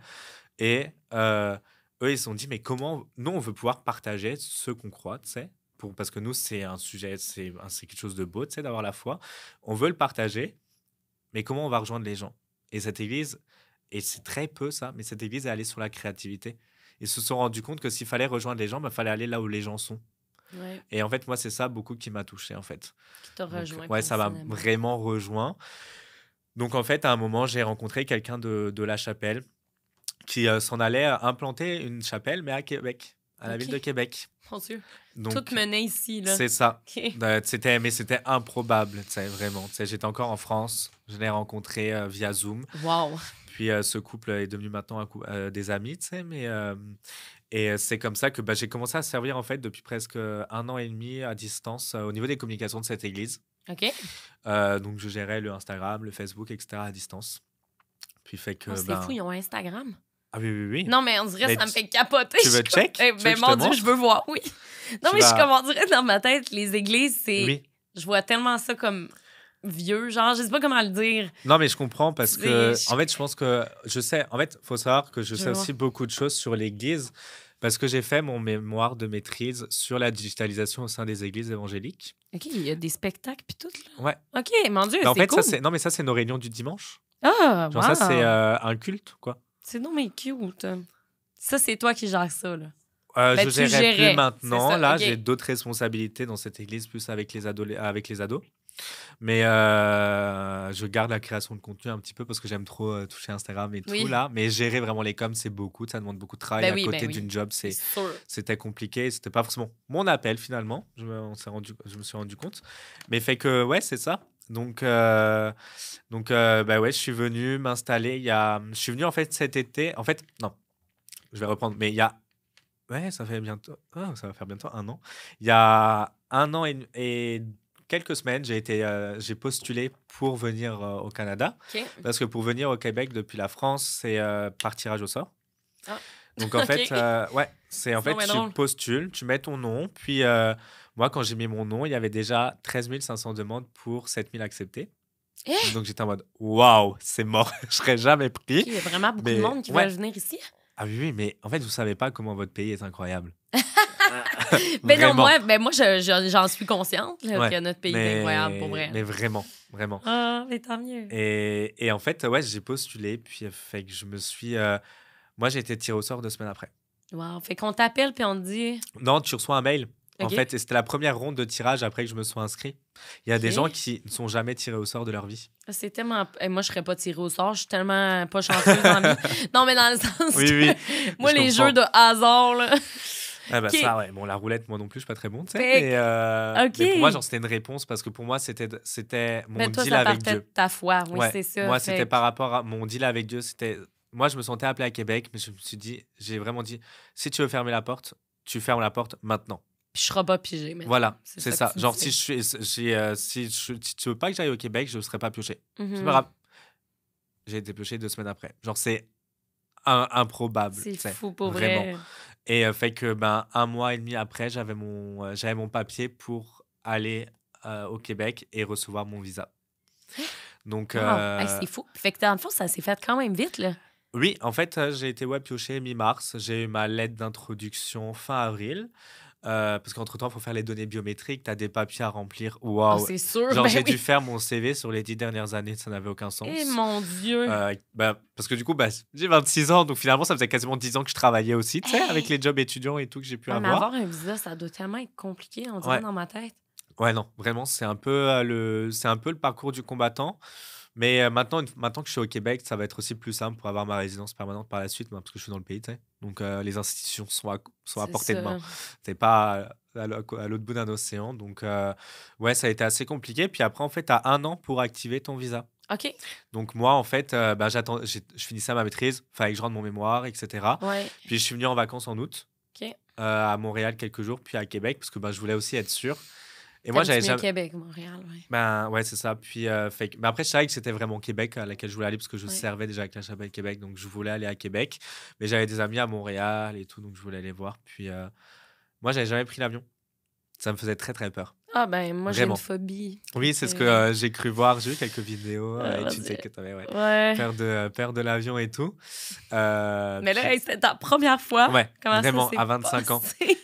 Et eux, ils se sont dit, mais comment. Nous, on veut pouvoir partager ce qu'on croit, tu sais. Parce que nous, c'est un sujet, c'est quelque chose de beau, tu sais, d'avoir la foi. On veut le partager, mais comment on va rejoindre les gens? Et cette église, et c'est très peu ça, mais cette église est allée sur la créativité. Ils se sont rendus compte que s'il fallait rejoindre les gens, il fallait aller là où les gens sont. Ouais, Et en fait, moi, c'est ça beaucoup qui m'a touché, en fait. qui t'a Donc, rejoint ouais, ça m'a personnellement. vraiment rejoint. Donc, en fait, à un moment, j'ai rencontré quelqu'un de La Chapelle qui s'en allait implanter une chapelle, mais à Québec, à la ville de OK. Québec. Mon Dieu. Tout Donc, menait ici, là. c'est ça. OK. Mais c'était improbable, tu sais, vraiment. Tu sais, j'étais encore en France. Je l'ai rencontré via Zoom. Wow. Puis ce couple est devenu maintenant des amis, tu sais. C'est comme ça que j'ai commencé à servir en fait depuis presque 1 an et demi à distance au niveau des communications de cette église. OK. Donc je gérais le Instagram, le Facebook, etc. à distance. Puis fait que Oh, c'est fou, ils ont Instagram. ah oui oui oui. Non, mais on dirait Mais que ça me fait capoter. tu Je veux suis comme, check? eh, Tu veux ben, que je mon te Dieu, je montre? veux voir, oui. Non, Tu mais je suis vas comme, on dirait dans ma tête, les églises, c'est. oui. Je vois tellement ça comme vieux, genre, je sais pas comment le dire. Non, mais je comprends parce que, C'est. en fait, je pense que je sais. En fait, faut savoir que je Je sais veux voir. aussi beaucoup de choses sur l'Église parce que j'ai fait mon mémoire de maîtrise sur la digitalisation au sein des églises évangéliques. OK, il y a des spectacles puis tout, là. Ouais. OK, mon Dieu, Mais en c'est fait, cool. ça, c'est nos réunions du dimanche. Ah, Genre, ça, c'est wow. un culte, quoi. C'est non, mais cute. Ça, c'est toi qui gères ça, là. Je Ben, tu gérais plus gérais. C'est maintenant. ça, Là, OK. j'ai d'autres responsabilités dans cette église, plus avec les ados. Mais je garde la création de contenu un petit peu parce que j'aime trop toucher Instagram et tout, Oui. là. Mais gérer vraiment les coms, c'est beaucoup. Ça demande beaucoup de travail. Ben À oui, côté ben oui. d'une job, C'est sûr. c'était compliqué. C'était pas forcément mon appel, finalement. Je me suis rendu compte. Mais fait que, ouais, c'est ça. Donc, bah ouais, je suis venu m'installer. Je suis venu, en fait, cet été. En fait, non, je vais reprendre. Mais il y a ouais, ça va faire bientôt 1 an. Il y a 1 an et quelques semaines, j'ai postulé pour venir au Canada. OK. Parce que pour venir au Québec depuis la France, c'est par tirage au sort. Ah. Donc en fait, OK. ouais, c'est en C'est fait, donc bien tu drôle. postules, tu mets ton nom. Puis moi, quand j'ai mis mon nom, il y avait déjà 13 500 demandes pour 7 000 acceptés. Eh? Donc j'étais en mode, waouh, c'est mort, je serais jamais OK, pris. il y a vraiment beaucoup de Mais monde qui ouais, veut venir ici. ah oui, oui, mais en fait, vous savez pas comment votre pays est incroyable. Ben non, Vraiment. moi, j'en suis consciente là, Ouais. que notre pays est incroyable pour vrai. Mais vraiment, vraiment. Ah, mais tant mieux. Et en fait, ouais, j'ai postulé, puis fait que je me suis. Moi, j'ai été tiré au sort 2 semaines après. Wow. Fait qu'on t'appelle puis on te dit. Non, tu reçois un mail. En OK. fait, et c'était la première ronde de tirage après que je me sois inscrit. Il y a des gens OK. qui ne sont jamais tirés au sort de leur vie. C'est tellement. Moi, je serais pas tirée au sort. Je suis tellement pas chanceuse dans la vie. Non, mais dans le sens Oui, que oui, moi, je les comprends. jeux de hasard, là. Ah bah OK. ça, ouais. Bon, la roulette, moi non plus, je suis pas très bon, tu sais. Fait Mais pour moi, OK. genre, c'était une réponse parce que pour moi, c'était mon Ben toi, deal ça avec partait de Dieu. ta foi. Oui, Ouais, c'est ça. moi, Fait c'était que. par rapport à mon deal avec Dieu. Moi, je me sentais appelé à Québec, mais je me suis dit, j'ai vraiment dit, si tu veux fermer la porte, tu fermes la porte maintenant. Puis je serai pas pigé maintenant. Voilà, C'est c'est ça que ça. tu Genre, dis. si tu veux pas que j'aille au Québec, je ne serai pas pioché. C'est pas Mhm. grave. J'ai été pioché 2 semaines après. Genre, c'est improbable, tu C'est sais, fou pour vraiment. vrai. Et fait que, ben, 1 mois et demi après, j'avais mon papier pour aller au Québec et recevoir mon visa. Donc, Wow. Hey, c'est fou. Fait que dans le fond, ça s'est fait quand même vite, là. oui, en fait, j'ai été pioché mi-mars. J'ai eu ma lettre d'introduction fin avril. parce qu'entre-temps, il faut faire les données biométriques, tu as des papiers à remplir. Ah, Waouh! c'est sûr, Genre, ben j'ai dû oui. faire mon CV sur les 10 dernières années, ça n'avait aucun Eh sens. mon Dieu! Parce que du coup, j'ai 26 ans, donc finalement, ça faisait quasiment 10 ans que je travaillais aussi, tu sais, avec Hey! les jobs étudiants et tout que j'ai pu Ouais, mais avoir. avoir un visa, ça doit tellement être compliqué, on dirait, Ouais, dans ma tête. ouais, non, vraiment, c'est un peu le parcours du combattant. Mais maintenant que je suis au Québec, ça va être aussi plus simple pour avoir ma résidence permanente par la suite, parce que je suis dans le pays, tu sais. Donc, les institutions sont à C'est portée de main. ça. C'est pas à l'autre bout d'un océan. Donc, ouais, ça a été assez compliqué. Puis après, en fait, tu as 1 an pour activer ton visa. OK. Donc, moi, en fait, je finissais ma maîtrise, il fallait que je rende mon mémoire, etc. Ouais. Puis, je suis venu en vacances en août, OK. à Montréal quelques jours, puis à Québec, parce que je voulais aussi être sûr. Et moi, j'avais T'aimes-tu mieux jamais. Québec, Montréal, ouais. Ben ouais, c'est ça. Puis, mais après, je savais que c'était vraiment Québec à laquelle je voulais aller parce que je Ouais. servais déjà avec la chapelle Québec, donc je voulais aller à Québec. Mais j'avais des amis à Montréal et tout, donc je voulais aller voir. Puis, moi, j'avais jamais pris l'avion. Ça me faisait très, très peur. Ah ben, moi, j'ai une Vraiment. phobie. Oui, Donc, c'est ce que j'ai cru voir. J'ai vu quelques vidéos et tu disais vas-y. que tu avais Ouais. peur de l'avion et tout. Mais là, Puis, hey, c'était ta première fois. ouais, Comment ça vraiment, s'est à 25 ans. passé?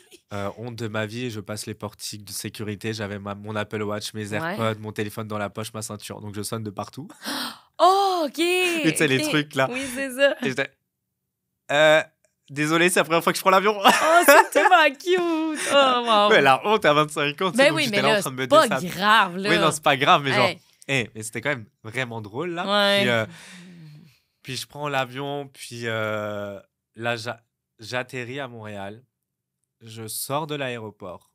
Honte de ma vie, je passe les portiques de sécurité. J'avais mon Apple Watch, mes Ouais. AirPods, mon téléphone dans la poche, ma ceinture. Donc, je sonne de partout. Oh, OK! Tu sais, les OK. trucs là. Oui, c'est ça. Et j'étais, désolé, c'est la première fois que je prends l'avion. Oh, c'est tellement cute! Oh, wow! Ouais, la honte à 25 ans, tu sais, Ben donc oui, j'étais mais là en là, train de me c'est pas dire ça. grave, là. Oui, non, c'est pas grave, mais genre, Hey. mais c'était quand même vraiment drôle là. Ouais. Puis je prends l'avion, puis là, j'atterris à Montréal, je sors de l'aéroport.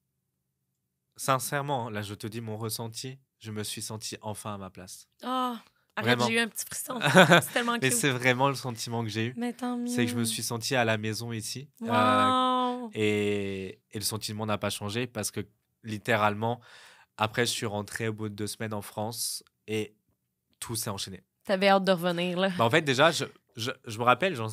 Sincèrement, là, je te dis mon ressenti, je me suis senti enfin à ma place. Oh, arrête, Vraiment. j'ai eu un petit frisson. C'est tellement Mais cute. c'est vraiment le sentiment que j'ai eu. Mais tant mieux. C'est que je me suis senti à la maison ici. Wow! Et le sentiment n'a pas changé parce que littéralement, après, je suis rentré au bout de 2 semaines en France et tout s'est enchaîné. T'avais hâte de revenir, là. En fait, déjà, je me rappelle, genre,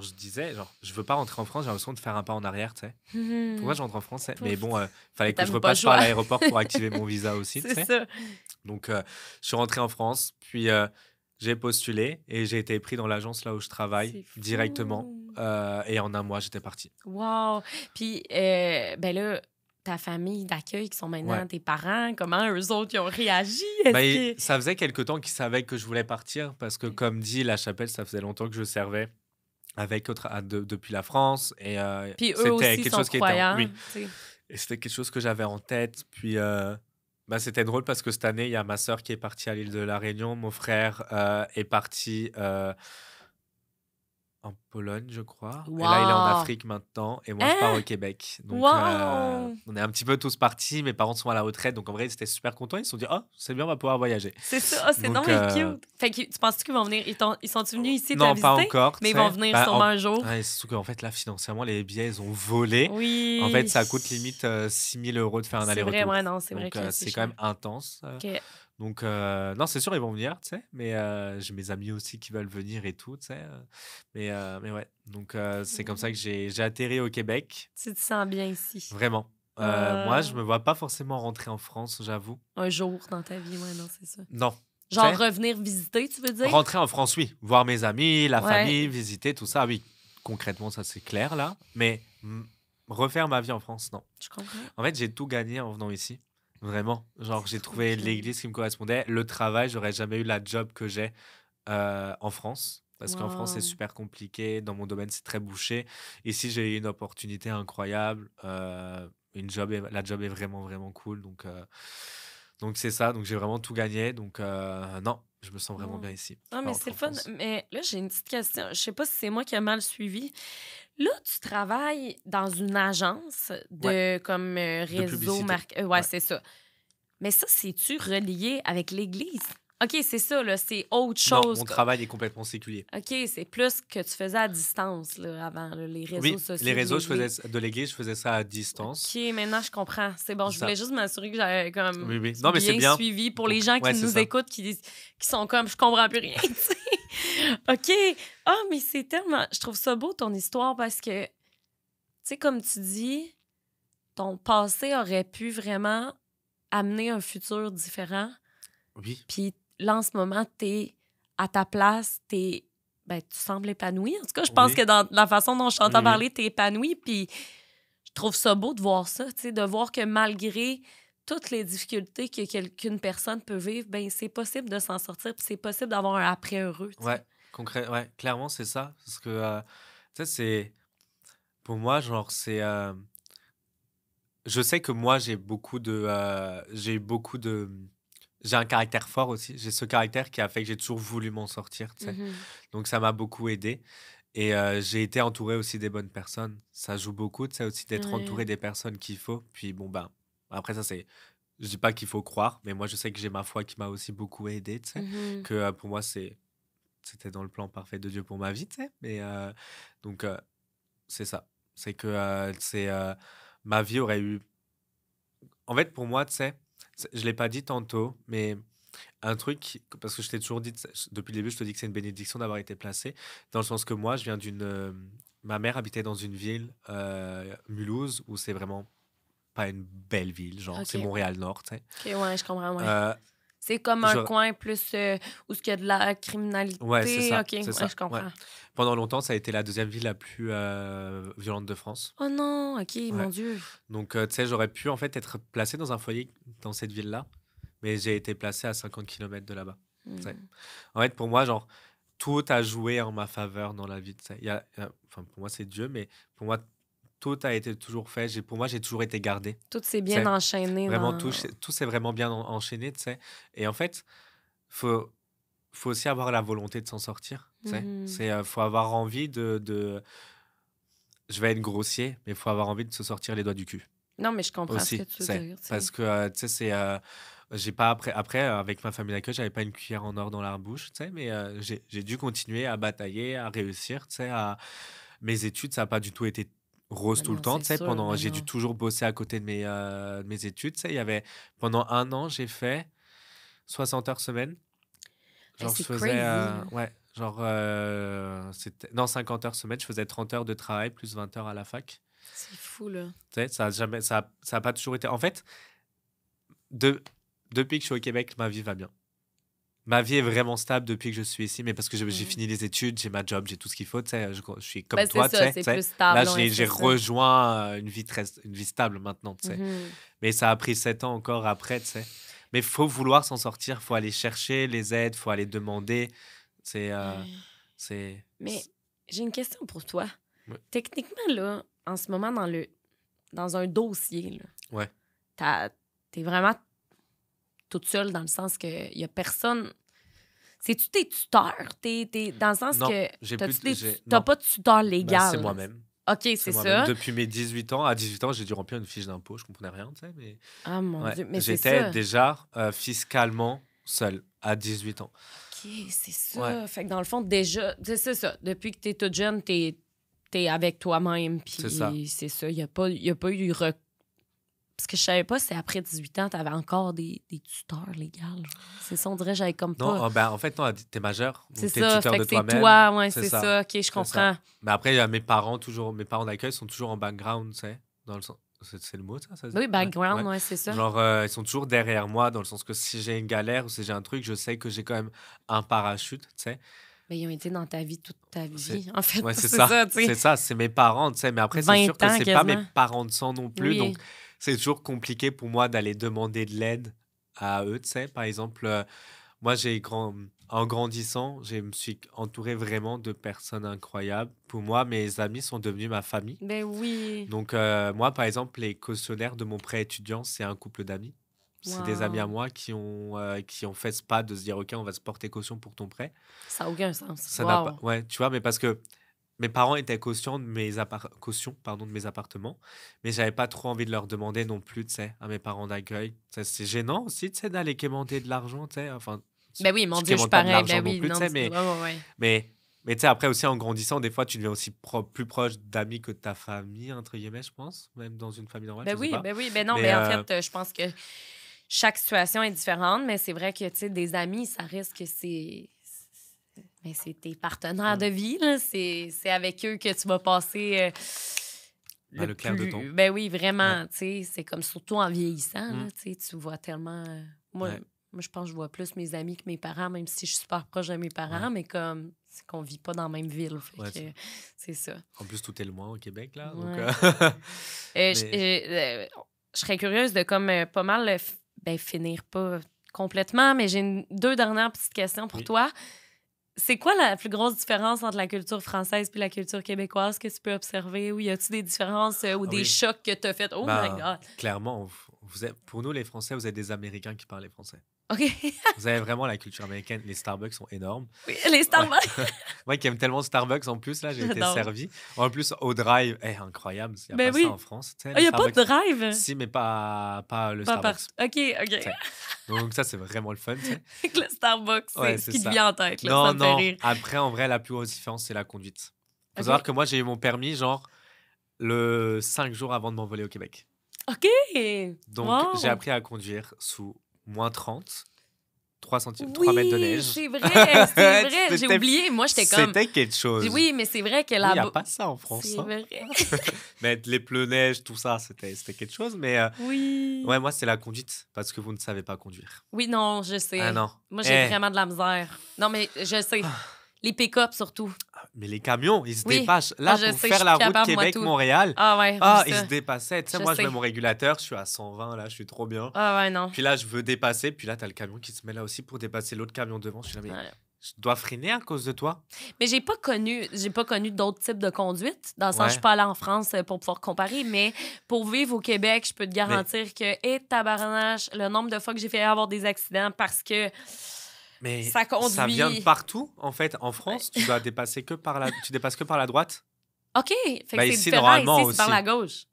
je disais, genre, je veux pas rentrer en France, j'ai l'impression de faire un pas en arrière, tu sais. Pourquoi je rentre en France? Mais bon, fallait que T'avais je pas repasse le choix. par l'aéroport pour activer mon visa aussi, tu C'est sais. ça. Donc, je suis rentré en France, puis j'ai postulé et j'ai été pris dans l'agence là où je travaille C'est fou. directement. Et en 1 mois, j'étais parti. Wow! Puis, ben là, ta famille d'accueil, qui sont maintenant Ouais. tes parents, comment eux autres ils ont réagi? Est-ce que... Ça faisait quelque temps qu'ils savaient que je voulais partir parce que, comme dit, la chapelle, ça faisait longtemps que je servais depuis la France. Et Puis eux c'était aussi quelque sont chose qui était croyants. oui. Tu sais. Et c'était quelque chose que j'avais en tête. Puis c'était drôle parce que cette année, il y a ma sœur qui est partie à l'île de la Réunion. Mon frère est parti en Pologne, je crois. Et là, il est en Wow! Afrique maintenant. Et moi, je pars Hein? au Québec. Donc, Wow! on est un petit peu tous partis. Mes parents sont à la retraite. Donc, en vrai, ils étaient super contents. Ils se sont dit, oh, c'est bien, on va pouvoir voyager. C'est ça, c'est Donc, non mais cute. Fait que tu penses qu'ils vont venir, ils sont-ils venus ici te non, visiter? pas encore. Mais ils tu vont sais. venir sûrement un jour. Ouais, c'est surtout qu'en fait, là, financièrement, les billets, ils ont volé. Oui. En fait, ça coûte limite 6 000 € de faire un C'est aller-retour. vrai, ouais, non, c'est vrai Donc, que c'est c'est quand cher. même intense. OK. Donc, non, c'est sûr, ils vont venir, tu sais. Mais j'ai mes amis aussi qui veulent venir et tout, tu sais. Mais ouais. Donc, c'est comme ça que j'ai atterri au Québec. Tu te sens bien ici. Vraiment. Moi, je me vois pas forcément rentrer en France, j'avoue. Un jour dans ta vie, ouais, non, c'est ça. Non. Genre Tu sais, revenir visiter, tu veux dire? rentrer en France, oui. Voir mes amis, la Ouais. famille, visiter, tout ça, oui. Concrètement, ça, c'est clair, là. Mais refaire ma vie en France, non. Je comprends. En fait, j'ai tout gagné en venant ici. Vraiment. Genre, j'ai trouvé Ok. l'église qui me correspondait. Le travail, j'aurais jamais eu la job que j'ai en France. Parce qu'en France, c'est Wow. super compliqué. Dans mon domaine, c'est très bouché. Ici, j'ai eu une opportunité incroyable. La job est vraiment, vraiment cool. Donc c'est ça. Donc, j'ai vraiment tout gagné. Donc, non, je me sens vraiment Wow. bien ici. Ah, Pas mais rentrer c'est en le fun. France. Mais là, j'ai une petite question. Je sais pas si c'est moi qui ai mal suivi. Là, tu travailles dans une agence de comme réseau publicité. ouais, Ouais. c'est ça. Mais ça, c'est-tu relié avec l'Église? OK, c'est ça, là. C'est autre Non, chose. mon travail est complètement séculier. OK, c'est plus que tu faisais à distance, là, avant, là, les réseaux Oui, sociaux. les de réseaux l'Église. de l'église, je faisais ça à distance. OK, maintenant, je comprends. C'est bon, C'est je ça. voulais juste m'assurer que j'avais comme Oui, oui. Non, mais c'est bien. suivi pour les Donc, gens qui ouais, c'est nous ça. écoutent, qui sont comme, je comprends plus rien, tu sais. OK. Ah, mais c'est tellement... Je trouve ça beau, ton histoire, parce que, tu sais, comme tu dis, ton passé aurait pu vraiment amener un futur différent. Oui. Puis là, en ce moment, t'es à ta place, ben, tu sembles épanoui. En tout cas, je pense Oui. que dans la façon dont je t'entends Oui, oui. parler, t'es épanoui. Puis je trouve ça beau de voir ça, tu sais, de voir que malgré toutes les difficultés qu'une personne peut vivre, ben c'est possible de s'en sortir, puis c'est possible d'avoir un après heureux, tu sais. Ouais, clairement, c'est ça. Parce que, tu sais, c'est. Pour moi, genre, c'est. Je sais que moi, j'ai beaucoup de. J'ai eu beaucoup de. J'ai un caractère fort aussi. J'ai ce caractère qui a fait que j'ai toujours voulu m'en sortir, tu sais. Mhm. Donc, ça m'a beaucoup aidé. Et j'ai été entouré aussi des bonnes personnes. Ça joue beaucoup, tu sais, aussi d'être Ouais. entouré des personnes qu'il faut. Puis, bon, ben, après, ça, c'est. Je dis pas qu'il faut croire, mais moi, je sais que j'ai ma foi qui m'a aussi beaucoup aidé, tu sais. Mhm. Que pour moi, c'était dans le plan parfait de Dieu pour ma vie, tu sais. Mais donc, c'est ça. C'est que ma vie aurait eu. En fait, pour moi, tu sais, je l'ai pas dit tantôt, mais un truc, parce que je t'ai toujours dit, depuis le début, je te dis que c'est une bénédiction d'avoir été placé, dans le sens que moi, je viens d'une. Ma mère habitait dans une ville, Mulhouse, où c'est vraiment pas une belle ville, genre, c'est OK. Montréal-Nord, tu sais. OK, ouais, je comprends, ouais. Euh, C'est comme un je- coin plus où il y a de la Ouais, c'est criminalité. ça, OK, c'est ouais, ça. je Ouais. comprends. Pendant longtemps, ça a été la deuxième ville la plus violente de France. Oh non, OK, Ouais. mon Dieu. Donc, tu sais, j'aurais pu en fait être placé dans un foyer dans cette ville-là, mais j'ai été placé à 50 km de là-bas. Tu sais. Hmm. En fait, pour moi, genre, tout a joué en ma faveur dans la vie. Tu sais. Enfin, pour moi, c'est Dieu, mais pour moi, tout a été toujours fait. Pour moi, j'ai toujours été gardé. Tout s'est Tu bien sais. enchaîné Vraiment, dans... tout s'est vraiment bien enchaîné. Tu sais. Et en fait, faut, faut aussi avoir la volonté de s'en sortir. Tu sais. Mhm. Faut avoir envie je vais être grossier, mais il faut avoir envie de se sortir les doigts du cul Non, mais je comprends ce que aussi, tu veux c'est dire, tu sais. parce que tu sais c'est j'ai pas après avec ma famille d'accueil, j'avais pas une cuillère en or dans la bouche, tu sais, mais j'ai dû continuer à batailler, à réussir, tu sais, à mes études, ça a pas du tout été rose Ben tout le non, temps, c'est tu sais, sûr, ben j'ai dû non. toujours bosser à côté de mes études, tu sais, il y avait pendant un an, j'ai fait 60 heures semaine. Ben, Genre je c'est faisais crazy, là. ouais, genre c'était non 50 heures semaine, je faisais 30 heures de travail plus 20 heures à la fac. C'est fou, là. Tu sais, ça a pas toujours été. En fait, de, depuis que je suis au Québec, ma vie va bien. Ma vie est vraiment stable depuis que je suis ici, mais parce que j'ai Mhm. fini les études, j'ai ma job, j'ai tout ce qu'il faut. Tu sais, je suis comme Ben, c'est toi, ça, tu c'est sais. plus Là, stable, ouais, j'ai c'est ça. rejoint une vie stable maintenant, tu sais. Mhm. Mais ça a pris 7 ans encore après, tu sais. Mais il faut vouloir s'en sortir, il faut aller chercher les aides, il faut aller demander. C'est. Ouais. C'est. Mais j'ai une question pour toi. Ouais. Techniquement, là, en ce moment, dans un dossier, là, Ouais. t'es vraiment toute seule dans le sens que y a personne. C'est-tu tes tuteurs? Dans le sens Non, que j'ai plus. t'as Non, pas de tuteur bah, c'est légal. moi-même. OK, C'est c'est moi-même. ça. Depuis mes 18 ans, à 18 ans, j'ai dû remplir une fiche d'impôt. Je comprenais rien, tu sais, mais Ah, mon ouais, Dieu. Mais c'est j'étais ça. déjà fiscalement seul à 18 ans. OK, c'est Ouais, ça. Fait que dans le fond, déjà, c'est ça. Depuis que t'es toute jeune, t'es avec toi-même. c'est ça. Puis c'est ça. Y a pas eu Parce que je savais pas si après 18 ans, t'avais encore des tuteurs légaux. Genre. C'est ça, on dirait que j'avais comme Non, pas. ben, en fait, non, t'es majeur, C'est donc t'es ça. tuteur Fait de que c'est toi-même. toi. Ouais, C'est c'est ça. ça. OK, je C'est ça. comprends. Mais après, mes parents d'accueil sont toujours en background, tu sais, dans le sens. C'est le mot, ça se dit? Oui, Ouais, background, ouais. ouais, c'est ça. Genre, ils sont toujours derrière moi, dans le sens que si j'ai une galère ou si j'ai un truc, je sais que j'ai quand même un parachute, tu sais. Mais ils ont été dans ta vie toute ta C'est vie, en fait. ouais, c'est C'est ça. ça, tu sais. C'est ça, c'est mes parents, tu sais. Mais après, c'est 20 sûr que ans c'est pas mes quasiment. parents de sang non plus. Oui. Donc, c'est toujours compliqué pour moi d'aller demander de l'aide à eux, tu sais. Par exemple, moi, en grandissant, je me suis entouré vraiment de personnes incroyables. Pour moi, mes amis sont devenus ma famille. Ben oui. Donc, moi, par exemple, les cautionnaires de mon prêt étudiant, c'est un couple d'amis. C'est des amis à Wow. moi qui ont fait ce pas de se dire, OK, on va se porter caution pour ton prêt. Ça n'a aucun sens. Ça n'a pas. Wow. Ouais, tu vois, mais parce que mes parents étaient caution, pardon, de mes appartements, mais j'avais pas trop envie de leur demander non plus, tu sais, à mes parents d'accueil. Ça, c'est gênant aussi, tu sais, d'aller quémander de l'argent, tu sais. Enfin, Ben oui, mon je Dieu, je suis quémande pas de pareil. l'argent Ben non oui, plus, tu non, sais, ouais, ouais, ouais. mais tu sais, après aussi en grandissant, des fois, tu deviens aussi plus proche d'amis que de ta famille, entre guillemets, je pense, même dans une famille normale, je sais pas. Ben oui, ben non, Mais mais en fait, je pense que chaque situation est différente, mais c'est vrai que, tu sais, des amis, ça reste que mais c'est tes partenaires de vie, là. C'est avec eux que tu vas passer le clair de temps. Ben oui, vraiment, Ouais. tu sais, c'est comme surtout en vieillissant, là, Mm. tu sais, tu vois tellement... Moi, Ouais. moi, je pense que je vois plus mes amis que mes parents, même si je suis super proche de mes parents, Ouais. mais comme, c'est qu'on vit pas dans la même ville. Fait Ouais, que c'est ça. en plus, tout est loin au Québec, là. Donc, Ouais. Je mais je serais curieuse de comme pas mal finir pas complètement, mais j'ai 2 dernières petites questions pour oui. toi. C'est quoi la plus grosse différence entre la culture française puis la culture québécoise que tu peux observer? Ou y a-tu des différences ou Ah des oui. chocs que tu as fait? Oh my Ben, God! clairement, pour nous, les Français, vous êtes des Américains qui parlent français. OK. Vous avez vraiment la culture américaine. Les Starbucks sont énormes. Oui, les Ouais. Starbucks, Moi qui aime tellement Starbucks, en plus, là, j'ai été j'adore. servi. En plus, au drive, incroyable. Il n'y a Ben pas ça oui. en France. Tu sais, Ah, les y a pas de Starbucks, drive? si, mais pas le Pas Starbucks. partout. OK, Tu OK. sais. Donc, ça, c'est vraiment le fun. Tu sais. Avec le Starbucks, Ouais, c'est ce c'est qui te ça. vient en tête, là. Ça Non, me fait non. rire. Après, en vrai, la plus grosse différence, c'est la conduite. Faut OK. savoir que moi, j'ai eu mon permis, genre, le 5 jours avant de m'envoler au Québec. OK! Donc, j'ai Wow! appris à conduire sous moins 30, 3 mètres de Oui, neige. c'est vrai, c'est vrai. J'ai C'était oublié. Moi, j'étais comme... c'était quelque chose. Oui, mais c'est vrai que Nous, il n'y a là-bas... pas ça en France. C'est Hein. vrai. Mais les pneus neige, tout ça, c'était quelque chose. Mais Oui. ouais, moi, c'est la conduite parce que vous ne savez pas conduire. Oui, non, je Ah sais. non. Moi, j'ai Eh, vraiment de la misère. Non, mais je sais. Les pick-up, surtout. mais les camions, ils se Oui. dépassent. Ah, Là, je pour sais, je faire suis la route capable, moi, tout. Québec-Montréal, Ah ouais, ils oublie se ça. dépassaient. Tu sais, Je moi, je mets sais. mon régulateur, je suis à 120, là, je suis trop bien. Ah ouais, non. Puis là, je veux dépasser, puis là, t'as le camion qui se met là aussi pour dépasser l'autre camion devant. Je suis là, mais Ouais. je dois freiner à cause de toi. Mais j'ai pas connu d'autres types de conduite. Dans le sens, je suis Ouais. pas allée en France pour pouvoir comparer, mais pour vivre au Québec, je peux te Mais garantir que, tabarnache, le nombre de fois que j'ai fait avoir des accidents parce que Mais ça ça vient de conduit. partout, en fait. En Ouais. France, tu dépasses que par la droite. OK, fait que Bah, c'est ici, différent. normalement Ici, c'est par aussi. la gauche.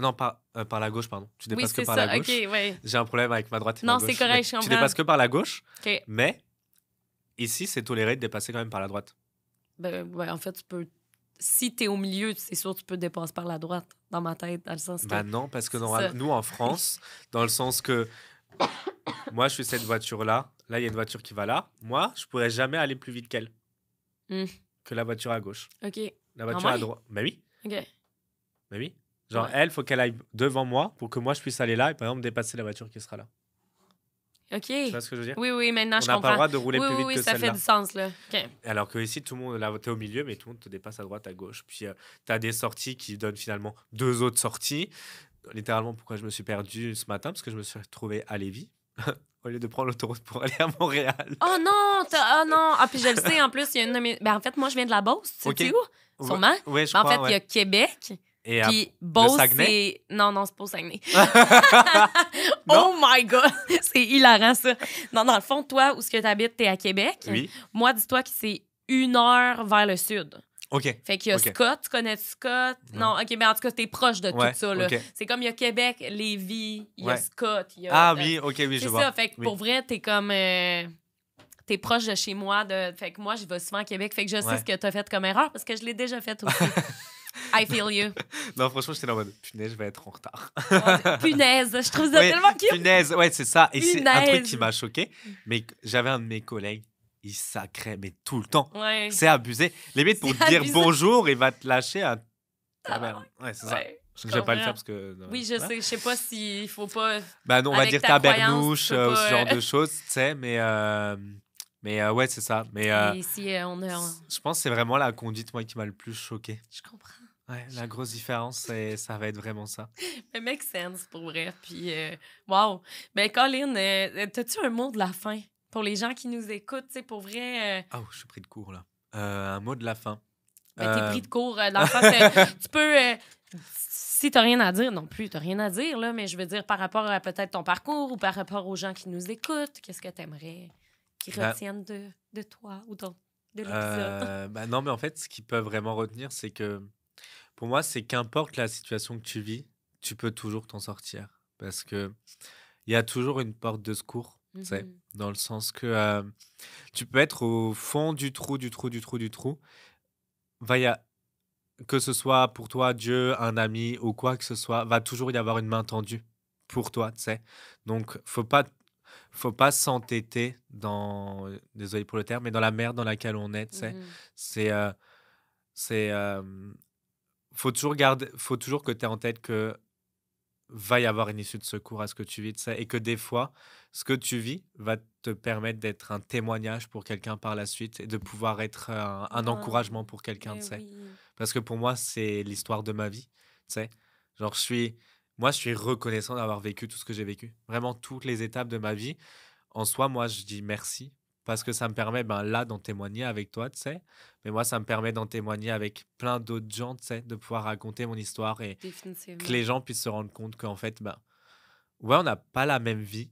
Non, par la gauche, pardon. Tu Oui, dépasses que c'est par ça. la OK, gauche. ouais. J'ai un problème avec ma droite et ma Non, gauche. c'est Mais correct, je tu comprends. dépasses que par la gauche, OK. mais ici, c'est toléré de dépasser quand même par la droite. Ben, ouais, en fait, tu peux... Si t'es au milieu, c'est sûr que tu peux dépasser par la droite, dans ma tête, dans le sens que... Bah non, parce que C'est ça. nous, en France, dans le sens que moi, je suis cette voiture-là. Là, il y a une voiture qui va là. Moi, je pourrais jamais aller plus vite qu'elle, Hmm. que la voiture à gauche. OK. La Ah voiture à ouais? droite. Bah oui, OK. bah oui. Genre, Ouais. elle, faut qu'elle aille devant moi pour que moi, je puisse aller là et, par exemple, dépasser la voiture qui sera là. OK. Tu vois ce que je veux dire? Oui, oui, maintenant, On je n'a pas comprends. le droit de rouler Oui, plus oui, vite oui, que ça fait celle-là. du sens, là. OK. Alors que ici, tout le monde, là, t'es au milieu, mais tout le monde te dépasse à droite, à gauche. Puis, tu as des sorties qui donnent finalement 2 autres sorties. Littéralement, pourquoi je me suis perdu ce matin? Parce que je me suis retrouvé à Lévis, au lieu de prendre l'autoroute pour aller à Montréal. Oh non! Oh non! Ah, puis je le sais, en plus, il y a une de mes... Ben, en fait, moi, je viens de la Beauce. Tu Ok. sais où? Sûrement. Ouais, je Ben, en crois, fait, il y a ouais. Québec, Et puis Beauce, Saguenay? c'est... Non, non, c'est pas au Saguenay. Non? Oh my God! C'est hilarant, ça. Non, dans le fond, toi, où est-ce que t'habites, t'es à Québec. Oui. Moi, dis-toi que c'est 1 heure vers le sud. Ok. Fait qu'il y a Ok. Scott. Tu connais Scott? Non, OK, mais en tout cas, t'es proche de Ouais, tout ça, là. ok. C'est comme il y a Québec, Lévis, il y a Ouais. Scott, il y a... Ah oui, ok, oui, je c'est vois. ça, fait que Oui. pour vrai, t'es comme... t'es proche de chez moi. Fait que moi, je vais souvent à Québec. Fait que je sais Ouais. ce que t'as fait comme erreur parce que je l'ai déjà fait aussi. I feel you. Non, franchement, j'étais là en mode, punaise, je vais être en retard. Punaise, je trouve ça Ouais, tellement cute. punaise, ouais, c'est ça. Et c'est un truc Punaise. qui m'a choqué. Mais j'avais un de mes collègues, il sacrait, mais tout le temps. Ouais. C'est abusé. Limite, pour C'est te dire abusé. bonjour, il va te lâcher à ta Ah, mère. Ouais, c'est ça. Ouais, Je vais pas le comprends. faire parce que. Oui, je sais. Je sais pas s'il faut pas... Bah non, on va Avec dire ta croyance, tabernouche tu peux ou ce pas, genre de choses, tu sais, mais ouais, c'est ça. Mais Et ici, on a... je pense que c'est vraiment la conduite, moi, qui m'a le plus choqué. Je comprends. Ouais, la grosse différence, ça va être vraiment ça. Mais make sense, pour vrai. Puis, wow. Ben, Colin, t'as-tu un mot de la fin pour les gens qui nous écoutent? Tu sais, pour vrai... Oh, je suis pris de court, là. Un mot de la fin. Ben, t'es pris de court dans le sens que tu peux... si t'as rien à dire, non plus, t'as rien à dire, là, mais je veux dire par rapport à peut-être ton parcours ou par rapport aux gens qui nous écoutent, qu'est-ce que t'aimerais qu'ils Ben, retiennent de toi ou de l'épisode? bah non, mais en fait, ce qu'ils peuvent vraiment retenir, c'est que pour moi, c'est qu'importe la situation que tu vis, tu peux toujours t'en sortir. Parce que il y a toujours une porte de secours, tu sais, Mhm. dans le sens que tu peux être au fond du trou, va y a, que ce soit pour toi, Dieu, un ami ou quoi que ce soit, va toujours y avoir une main tendue pour toi, tu sais. Donc, faut pas s'entêter dans, désolé pour le terme, mais dans la merde dans laquelle on est, tu sais. Mhm. C'est, c'est, faut toujours que tu aies en tête que va y avoir une issue de secours à ce que tu vis, tu sais, et que des fois, ce que tu vis va te permettre d'être un témoignage pour quelqu'un par la suite et de pouvoir être un encouragement Oh, pour quelqu'un, tu ben sais. oui. Parce que pour moi, c'est l'histoire de ma vie, tu sais. Genre, moi, je suis reconnaissant d'avoir vécu tout ce que j'ai vécu. Vraiment, toutes les étapes de ma vie. En soi, moi, je dis merci parce que ça me permet, ben, là, d'en témoigner avec toi, tu sais. Mais moi, ça me permet d'en témoigner avec plein d'autres gens, tu sais, de pouvoir raconter mon histoire et que Définitivement. les gens puissent se rendre compte qu'en fait, ben, ouais, on n'a pas la même vie,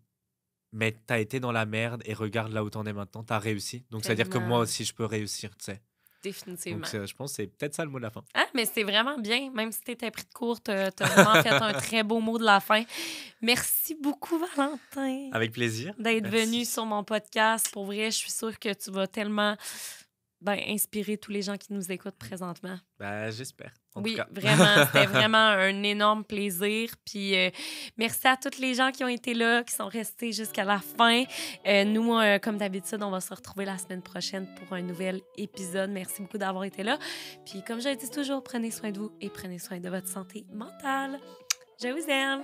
mais t'as été dans la merde et regarde là où t'en es maintenant, t'as réussi. Donc, c'est-à-dire que moi Tellement. aussi, je peux réussir, tu sais. Donc, Définitivement. je pense que c'est peut-être ça le mot de la fin. Ah, mais c'est vraiment bien. Même si t'étais pris de court, t'as vraiment fait un très beau mot de la fin. Merci beaucoup, Valentin, Avec plaisir. d'être venu Merci. sur mon podcast. Pour vrai, je suis sûre que tu vas tellement inspirer tous les gens qui nous écoutent présentement. Bah, j'espère, en tout Oui, cas. vraiment, c'était vraiment un énorme plaisir. Puis merci à tous les gens qui ont été là, qui sont restés jusqu'à la fin. Nous, comme d'habitude, on va se retrouver la semaine prochaine pour un nouvel épisode. Merci beaucoup d'avoir été là. Puis comme je le dis toujours, prenez soin de vous et prenez soin de votre santé mentale. Je vous aime!